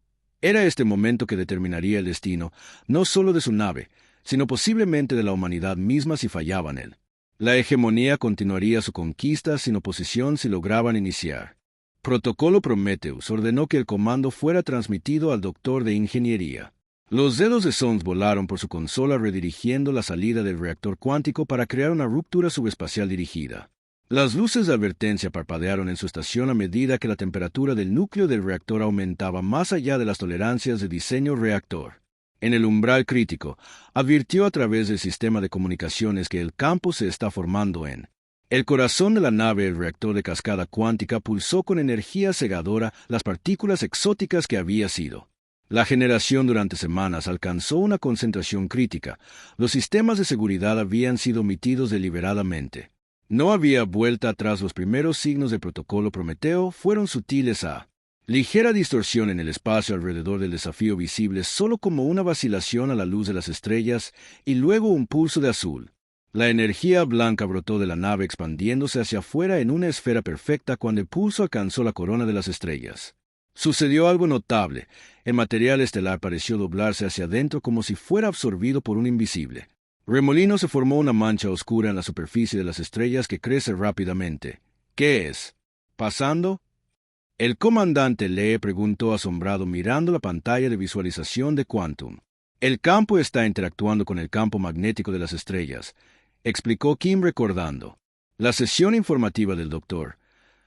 Era este momento que determinaría el destino, no solo de su nave, sino posiblemente de la humanidad misma si fallaban él. La hegemonía continuaría su conquista sin oposición si lograban iniciar. Protocolo Prometheus ordenó que el comando fuera transmitido al doctor de ingeniería. Los dedos de Sons volaron por su consola redirigiendo la salida del reactor cuántico para crear una ruptura subespacial dirigida. Las luces de advertencia parpadearon en su estación a medida que la temperatura del núcleo del reactor aumentaba más allá de las tolerancias de diseño reactor. En el umbral crítico, advirtió a través del sistema de comunicaciones que el campo se está formando en el corazón de la nave. El reactor de cascada cuántica pulsó con energía cegadora las partículas exóticas que había sido. La generación durante semanas alcanzó una concentración crítica. Los sistemas de seguridad habían sido omitidos deliberadamente. No había vuelta atrás. Los primeros signos del protocolo Prometeo fueron sutiles a ligera distorsión en el espacio alrededor del desafío, visible solo como una vacilación a la luz de las estrellas, y luego un pulso de azul. La energía blanca brotó de la nave expandiéndose hacia afuera en una esfera perfecta cuando el pulso alcanzó la corona de las estrellas. Sucedió algo notable. El material estelar pareció doblarse hacia adentro como si fuera absorbido por un invisible remolino. Se formó una mancha oscura en la superficie de las estrellas que crece rápidamente. ¿Qué es pasando? El comandante Lee preguntó asombrado mirando la pantalla de visualización de Quantum. El campo está interactuando con el campo magnético de las estrellas, explicó Kim recordando. La sesión informativa del doctor.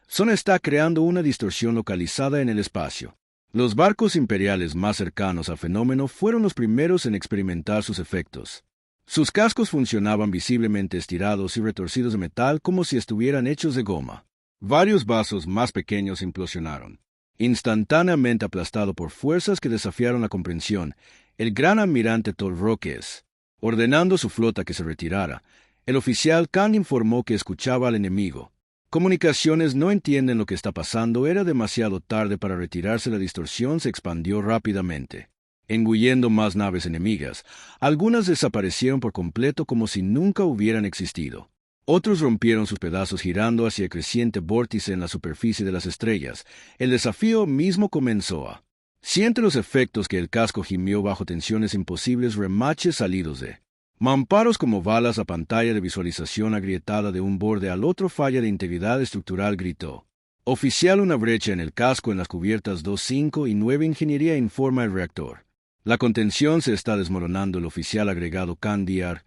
Son está creando una distorsión localizada en el espacio. Los barcos imperiales más cercanos al fenómeno fueron los primeros en experimentar sus efectos. Sus cascos funcionaban visiblemente estirados y retorcidos de metal como si estuvieran hechos de goma. Varios vasos más pequeños implosionaron. Instantáneamente aplastado por fuerzas que desafiaron la comprensión, el gran almirante Tolroques, ordenando su flota que se retirara, el oficial Khan informó que escuchaba al enemigo. Comunicaciones no entienden lo que está pasando, era demasiado tarde para retirarse, la distorsión se expandió rápidamente, engullendo más naves enemigas. Algunas desaparecieron por completo como si nunca hubieran existido. Otros rompieron sus pedazos girando hacia el creciente vórtice en la superficie de las estrellas. El desafío mismo comenzó. Siente los efectos que el casco gimió bajo tensiones imposibles, remaches salidos de mamparos como balas, a pantalla de visualización agrietada de un borde al otro, falla de integridad estructural, gritó. Oficial, una brecha en el casco en las cubiertas 2, 5 y 9, ingeniería, informa el reactor. La contención se está desmoronando, el oficial agregado Candiar.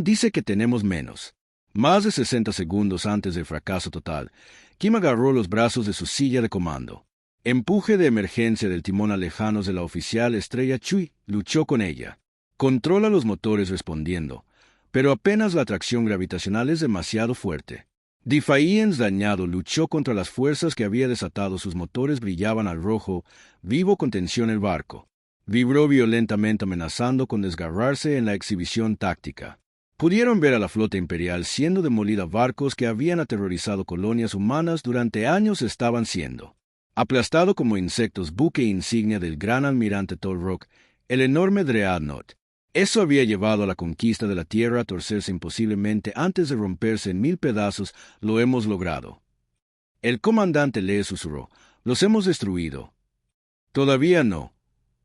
Dice que tenemos menos. Más de 60 segundos antes del fracaso total, Kim agarró los brazos de su silla de comando. Empuje de emergencia del timón alejanos de la oficial Estrella Chui, luchó con ella. Controla los motores, respondiendo, pero apenas la atracción gravitacional es demasiado fuerte. Defiance, dañado, luchó contra las fuerzas que había desatado, sus motores brillaban al rojo, vivo con tensión el barco. Vibró violentamente, amenazando con desgarrarse en la exhibición táctica. Pudieron ver a la flota imperial siendo demolida, barcos que habían aterrorizado colonias humanas durante años estaban siendo aplastado como insectos, buque insignia del gran almirante Tolrock, el enorme Dreadnought. Eso había llevado a la conquista de la Tierra a torcerse imposiblemente antes de romperse en 1000 pedazos. Lo hemos logrado. El comandante Lee susurró. Los hemos destruido. Todavía no,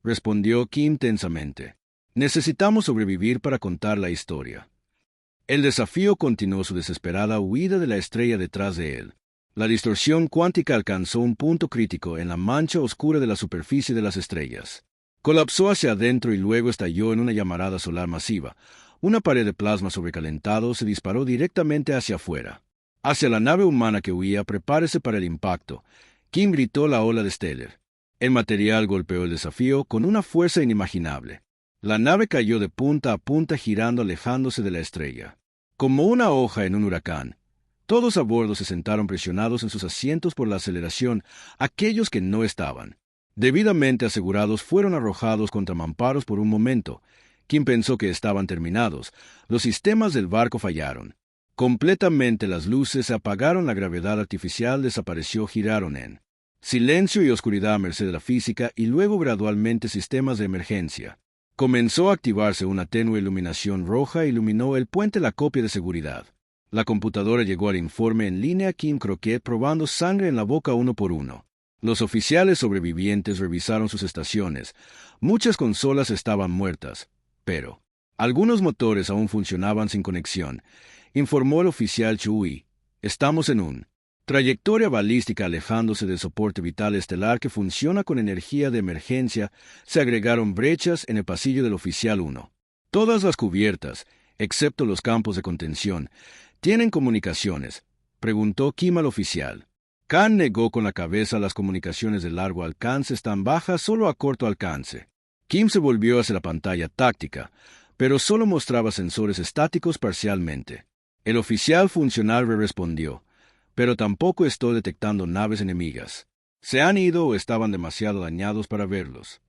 respondió Kim tensamente. Necesitamos sobrevivir para contar la historia. El desafío continuó su desesperada huida de la estrella detrás de él. La distorsión cuántica alcanzó un punto crítico en la mancha oscura de la superficie de las estrellas. Colapsó hacia adentro y luego estalló en una llamarada solar masiva. Una pared de plasma sobrecalentado se disparó directamente hacia afuera. Hacia la nave humana que huía. Prepárese para el impacto. Kim gritó la ola de Stellar. El material golpeó el desafío con una fuerza inimaginable. La nave cayó de punta a punta, girando, alejándose de la estrella. Como una hoja en un huracán. Todos a bordo se sentaron presionados en sus asientos por la aceleración. Aquellos que no estaban debidamente asegurados fueron arrojados contra mamparos por un momento. Kim pensó que estaban terminados. Los sistemas del barco fallaron. Completamente las luces se apagaron, la gravedad artificial desapareció, giraron en silencio y oscuridad a merced de la física, y luego gradualmente sistemas de emergencia. Comenzó a activarse una tenue iluminación roja, iluminó el puente, la copia de seguridad. La computadora llegó al informe en línea. Kim Croquet probando sangre en la boca uno por uno. Los oficiales sobrevivientes revisaron sus estaciones. Muchas consolas estaban muertas, pero algunos motores aún funcionaban sin conexión, informó el oficial Chui. Estamos en un trayectoria balística alejándose del soporte vital estelar que funciona con energía de emergencia. Se agregaron brechas en el pasillo del oficial 1. Todas las cubiertas, excepto los campos de contención, ¿tienen comunicaciones?, preguntó Kim al oficial. Khan negó con la cabeza. Las comunicaciones de largo alcance están bajas, solo a corto alcance. Kim se volvió hacia la pantalla táctica, pero solo mostraba sensores estáticos parcialmente. El oficial funcional respondió, pero tampoco estoy detectando naves enemigas. Se han ido o estaban demasiado dañados para verlos.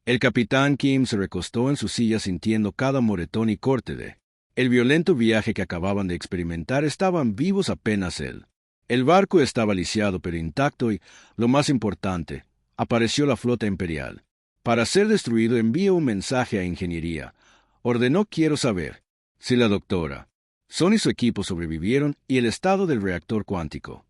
El capitán Kim se recostó en su silla sintiendo cada moretón y corte de el violento viaje que acababan de experimentar. Estaban vivos apenas él. El barco estaba lisiado pero intacto y, lo más importante, apareció la flota imperial. Para ser destruido, envíe un mensaje a ingeniería. Ordenó. Quiero saber si la doctora Son y su equipo sobrevivieron y el estado del reactor cuántico.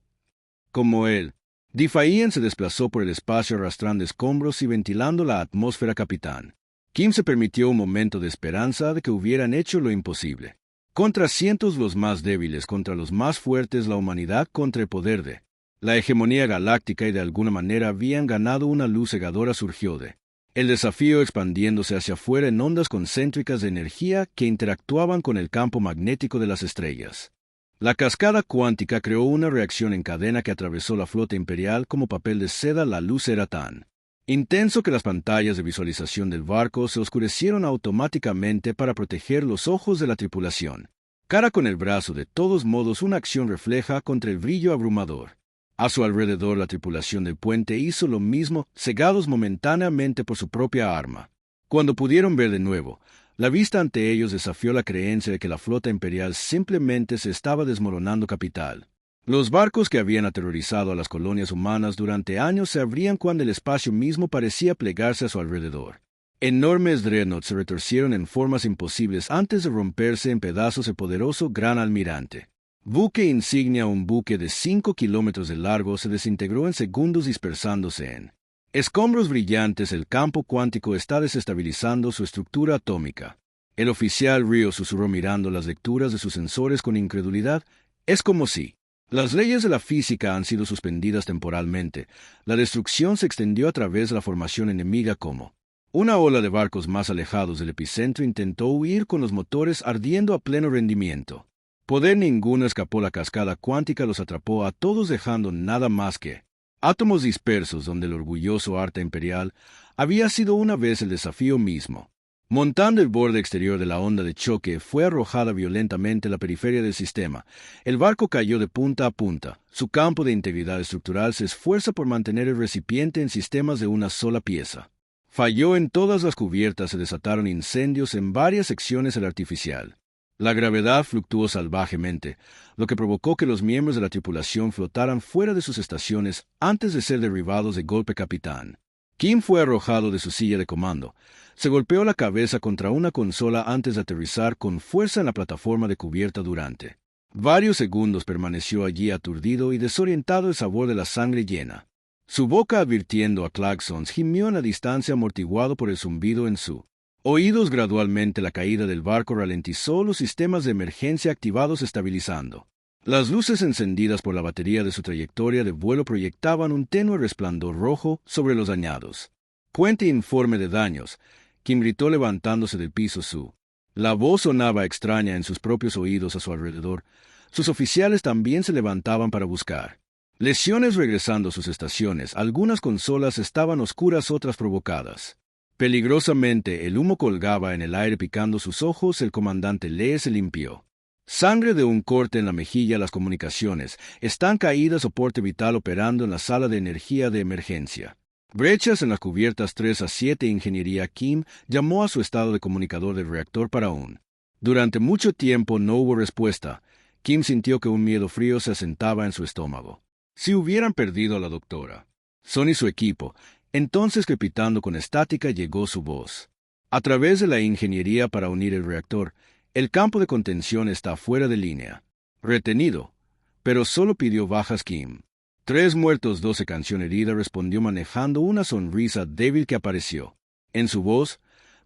Como él, Defiant se desplazó por el espacio arrastrando escombros y ventilando la atmósfera. Capitán Kim se permitió un momento de esperanza de que hubieran hecho lo imposible. Contra cientos los más débiles, contra los más fuertes, la humanidad contra el poder de La hegemonía galáctica y de alguna manera habían ganado una luz cegadora surgió de el desafío expandiéndose hacia afuera en ondas concéntricas de energía que interactuaban con el campo magnético de las estrellas. La cascada cuántica creó una reacción en cadena que atravesó la flota imperial como papel de seda. La luz era tan intenso que las pantallas de visualización del barco se oscurecieron automáticamente para proteger los ojos de la tripulación. Cara con el brazo, de todos modos, una acción refleja contra el brillo abrumador. A su alrededor la tripulación del puente hizo lo mismo, cegados momentáneamente por su propia arma. Cuando pudieron ver de nuevo, la vista ante ellos desafió la creencia de que la flota imperial simplemente se estaba desmoronando capital. Los barcos que habían aterrorizado a las colonias humanas durante años se abrían cuando el espacio mismo parecía plegarse a su alrededor. Enormes dreadnoughts se retorcieron en formas imposibles antes de romperse en pedazos el poderoso Gran Almirante. Buque insignia, un buque de 5 kilómetros de largo, se desintegró en segundos dispersándose en escombros brillantes. El campo cuántico está desestabilizando su estructura atómica. El oficial Rio susurró mirando las lecturas de sus sensores con incredulidad. Es como si las leyes de la física han sido suspendidas temporalmente. La destrucción se extendió a través de la formación enemiga como una ola de barcos más alejados del epicentro intentó huir con los motores ardiendo a pleno rendimiento. Poder ninguno escapó. La cascada cuántica los atrapó a todos dejando nada más que átomos dispersos donde el orgulloso arte imperial había sido una vez el desafío mismo. Montando el borde exterior de la onda de choque, fue arrojada violentamente a la periferia del sistema. El barco cayó de punta a punta. Su campo de integridad estructural se esfuerza por mantener el recipiente en sistemas de una sola pieza. Falló en todas las cubiertas, se desataron incendios en varias secciones del artificial. La gravedad fluctuó salvajemente, lo que provocó que los miembros de la tripulación flotaran fuera de sus estaciones antes de ser derribados de golpe. Capitán Kim fue arrojado de su silla de comando. Se golpeó la cabeza contra una consola antes de aterrizar con fuerza en la plataforma de cubierta. Durante varios segundos permaneció allí aturdido y desorientado, el sabor de la sangre llena su boca. Advirtiendo a claxons, gimió en la distancia, amortiguado por el zumbido en su oídos. Gradualmente la caída del barco ralentizó, los sistemas de emergencia activados, estabilizando. Las luces encendidas por la batería de su trayectoria de vuelo proyectaban un tenue resplandor rojo sobre los dañados. Cuente informe de daños. Kim gritó levantándose del piso. La voz sonaba extraña en sus propios oídos. A su alrededor, sus oficiales también se levantaban para buscar lesiones. Regresando a sus estaciones, algunas consolas estaban oscuras, otras provocadas. Peligrosamente, el humo colgaba en el aire picando sus ojos. El comandante Lee se limpió sangre de un corte en la mejilla. Las comunicaciones están caídas. Soporte vital operando en la sala de energía de emergencia. Brechas en las cubiertas 3 a 7. Ingeniería. Kim llamó a su estado de comunicador del reactor para un. Durante mucho tiempo no hubo respuesta. Kim sintió que un miedo frío se asentaba en su estómago. Si hubieran perdido a la doctora Son y su equipo. Entonces, crepitando con estática, llegó su voz. A través de la ingeniería para unir el reactor, el campo de contención está fuera de línea. Retenido. Pero solo pidió bajas. Kim. 3 muertos, 12 canción herida, respondió manejando una sonrisa débil que apareció en su voz.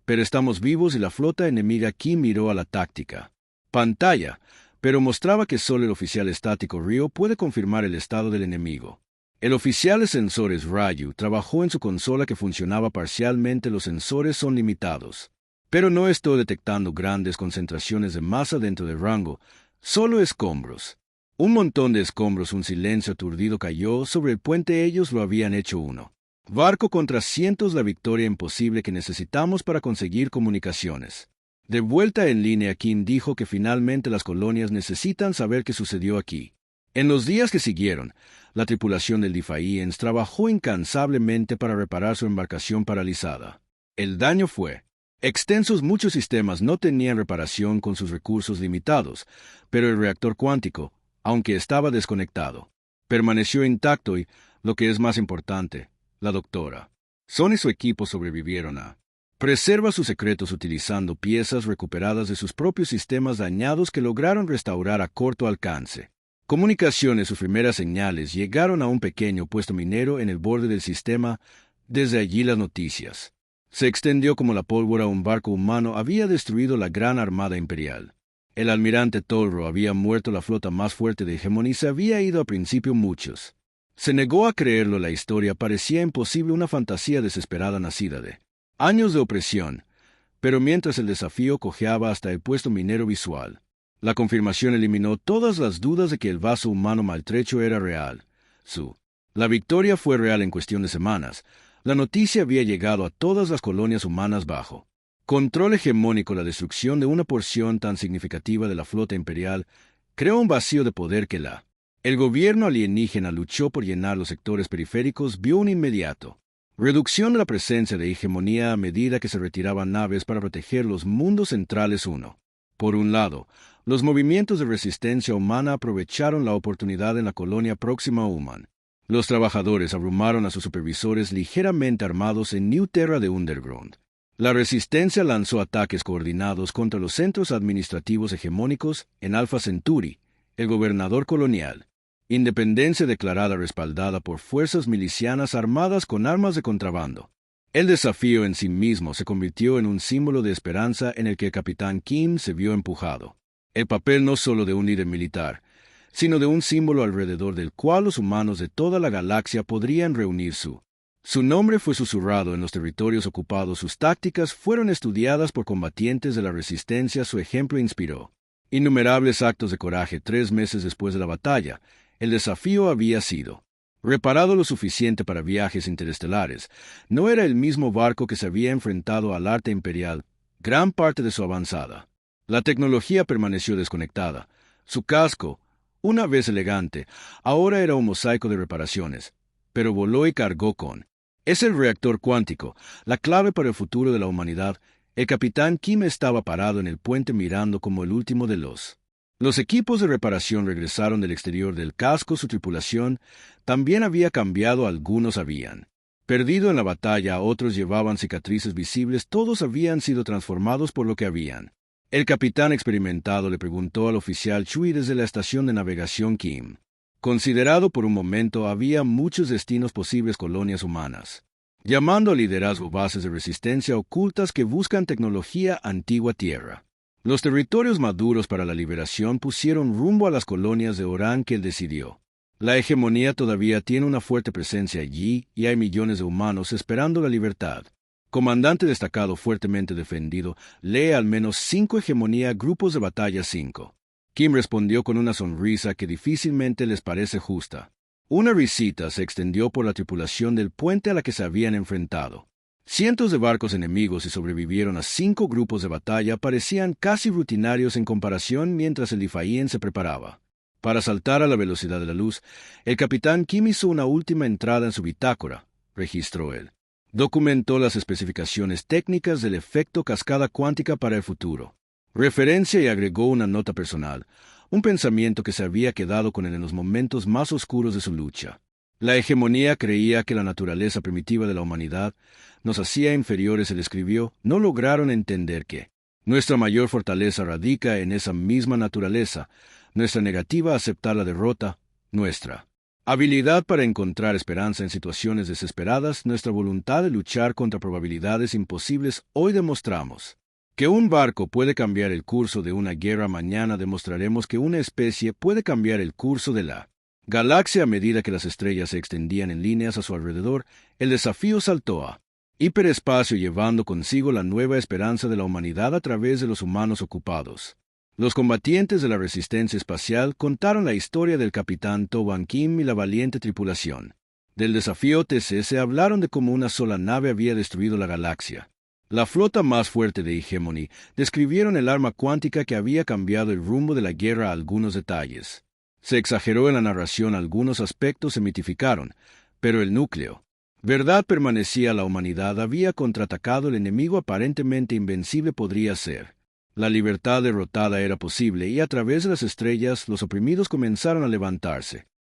Pero estamos vivos y la flota enemiga. Kim miró a la táctica pantalla, pero mostraba que solo el oficial estático Rio puede confirmar el estado del enemigo. El oficial de sensores Ryu trabajó en su consola que funcionaba parcialmente. Los sensores son limitados, pero no estoy detectando grandes concentraciones de masa dentro del rango, solo escombros. Un montón de escombros. Un silencio aturdido cayó sobre el puente. Ellos lo habían hecho uno. Barco contra cientos. La victoria imposible que necesitamos para conseguir comunicaciones. De vuelta en línea, Kim dijo que finalmente las colonias necesitan saber qué sucedió aquí. En los días que siguieron, la tripulación del Defiance trabajó incansablemente para reparar su embarcación paralizada. El daño fue extensos. Muchos sistemas no tenían reparación con sus recursos limitados, pero el reactor cuántico, aunque estaba desconectado, permaneció intacto y, lo que es más importante, la doctora Son y su equipo sobrevivieron a preserva sus secretos utilizando piezas recuperadas de sus propios sistemas dañados que lograron restaurar a corto alcance. Comunicaciones. Sus primeras señales llegaron a un pequeño puesto minero en el borde del sistema. Desde allí las noticias se extendió como la pólvora. Un barco humano había destruido la gran armada imperial. El almirante Tolro había muerto. La flota más fuerte de Hegemony se había ido. A principio muchos Se negó a creerlo. La historia parecía imposible, una fantasía desesperada nacida de años de opresión, pero mientras el desafío cojeaba hasta el puesto minero visual, la confirmación eliminó todas las dudas de que el vaso humano maltrecho era real. La victoria fue real en cuestión de semanas. La noticia había llegado a todas las colonias humanas bajo control hegemónico. La destrucción de una porción tan significativa de la flota imperial creó un vacío de poder que el gobierno alienígena luchó por llenar. Los sectores periféricos vio un inmediato reducción de la presencia de hegemonía a medida que se retiraban naves para proteger los mundos centrales. Por un lado, los movimientos de resistencia humana aprovecharon la oportunidad en la colonia próxima a Human. Los trabajadores abrumaron a sus supervisores ligeramente armados en New Terra de Underground. La resistencia lanzó ataques coordinados contra los centros administrativos hegemónicos en Alpha Centauri, el gobernador colonial. Independencia declarada respaldada por fuerzas milicianas armadas con armas de contrabando. El desafío en sí mismo se convirtió en un símbolo de esperanza en el que el capitán Kim se vio empujado. El papel no solo de un líder militar, sino de un símbolo alrededor del cual los humanos de toda la galaxia podrían reunir. Su nombre fue susurrado en los territorios ocupados, sus tácticas fueron estudiadas por combatientes de la resistencia, su ejemplo inspiró innumerables actos de coraje. 3 meses después de la batalla, el desafío había sido reparado lo suficiente para viajes interestelares. No era el mismo barco que se había enfrentado al arte imperial gran parte de su avanzada. La tecnología permaneció desconectada. Su casco, una vez elegante, ahora era un mosaico de reparaciones, pero voló y cargó con es el reactor cuántico, la clave para el futuro de la humanidad. El capitán Kim estaba parado en el puente mirando como el último de los equipos de reparación regresaron del exterior del casco. Su tripulación también había cambiado. Algunos habían perdido en la batalla, otros llevaban cicatrices visibles. Todos habían sido transformados por lo que habían. El capitán experimentado le preguntó al oficial Chui desde la estación de navegación Kim. Considerado por un momento, había muchos destinos posibles, colonias humanas, llamando al liderazgo bases de resistencia ocultas que buscan tecnología antigua tierra. Los territorios maduros para la liberación pusieron rumbo a las colonias de Orán que él decidió. La hegemonía todavía tiene una fuerte presencia allí y hay millones de humanos esperando la libertad. Comandante destacado fuertemente defendido, lee al menos 5 hegemonía, grupos de batalla 5. Kim respondió con una sonrisa que difícilmente les parece justa. Una risita se extendió por la tripulación del puente a la que se habían enfrentado. Cientos de barcos enemigos y sobrevivieron a 5 grupos de batalla parecían casi rutinarios en comparación. Mientras el Difaíen se preparaba para saltar a la velocidad de la luz, el capitán Kim hizo una última entrada en su bitácora. Registró él. Documentó las especificaciones técnicas del efecto cascada cuántica para el futuro. Referencia y agregó una nota personal, un pensamiento que se había quedado con él en los momentos más oscuros de su lucha. La hegemonía creía que la naturaleza primitiva de la humanidad nos hacía inferiores. Él escribió, no lograron entender que nuestra mayor fortaleza radica en esa misma naturaleza, nuestra negativa a aceptar la derrota, nuestra habilidad para encontrar esperanza en situaciones desesperadas, nuestra voluntad de luchar contra probabilidades imposibles. Hoy demostramos que un barco puede cambiar el curso de una guerra. Mañana demostraremos que una especie puede cambiar el curso de la galaxia. A medida que las estrellas se extendían en líneas a su alrededor, el desafío saltó a hiperespacio, llevando consigo la nueva esperanza de la humanidad a través de los humanos ocupados. Los combatientes de la resistencia espacial contaron la historia del capitán Toban Kim y la valiente tripulación. Del desafío TC se hablaron de cómo una sola nave había destruido la galaxia. La flota más fuerte de Hegemony describieron el arma cuántica que había cambiado el rumbo de la guerra. Algunos detalles se exageró en la narración, algunos aspectos se mitificaron, pero el núcleo verdad permanecía. La humanidad había contraatacado, el enemigo aparentemente invencible podría ser. La libertad derrotada era posible y a través de las estrellas los oprimidos comenzaron a levantarse.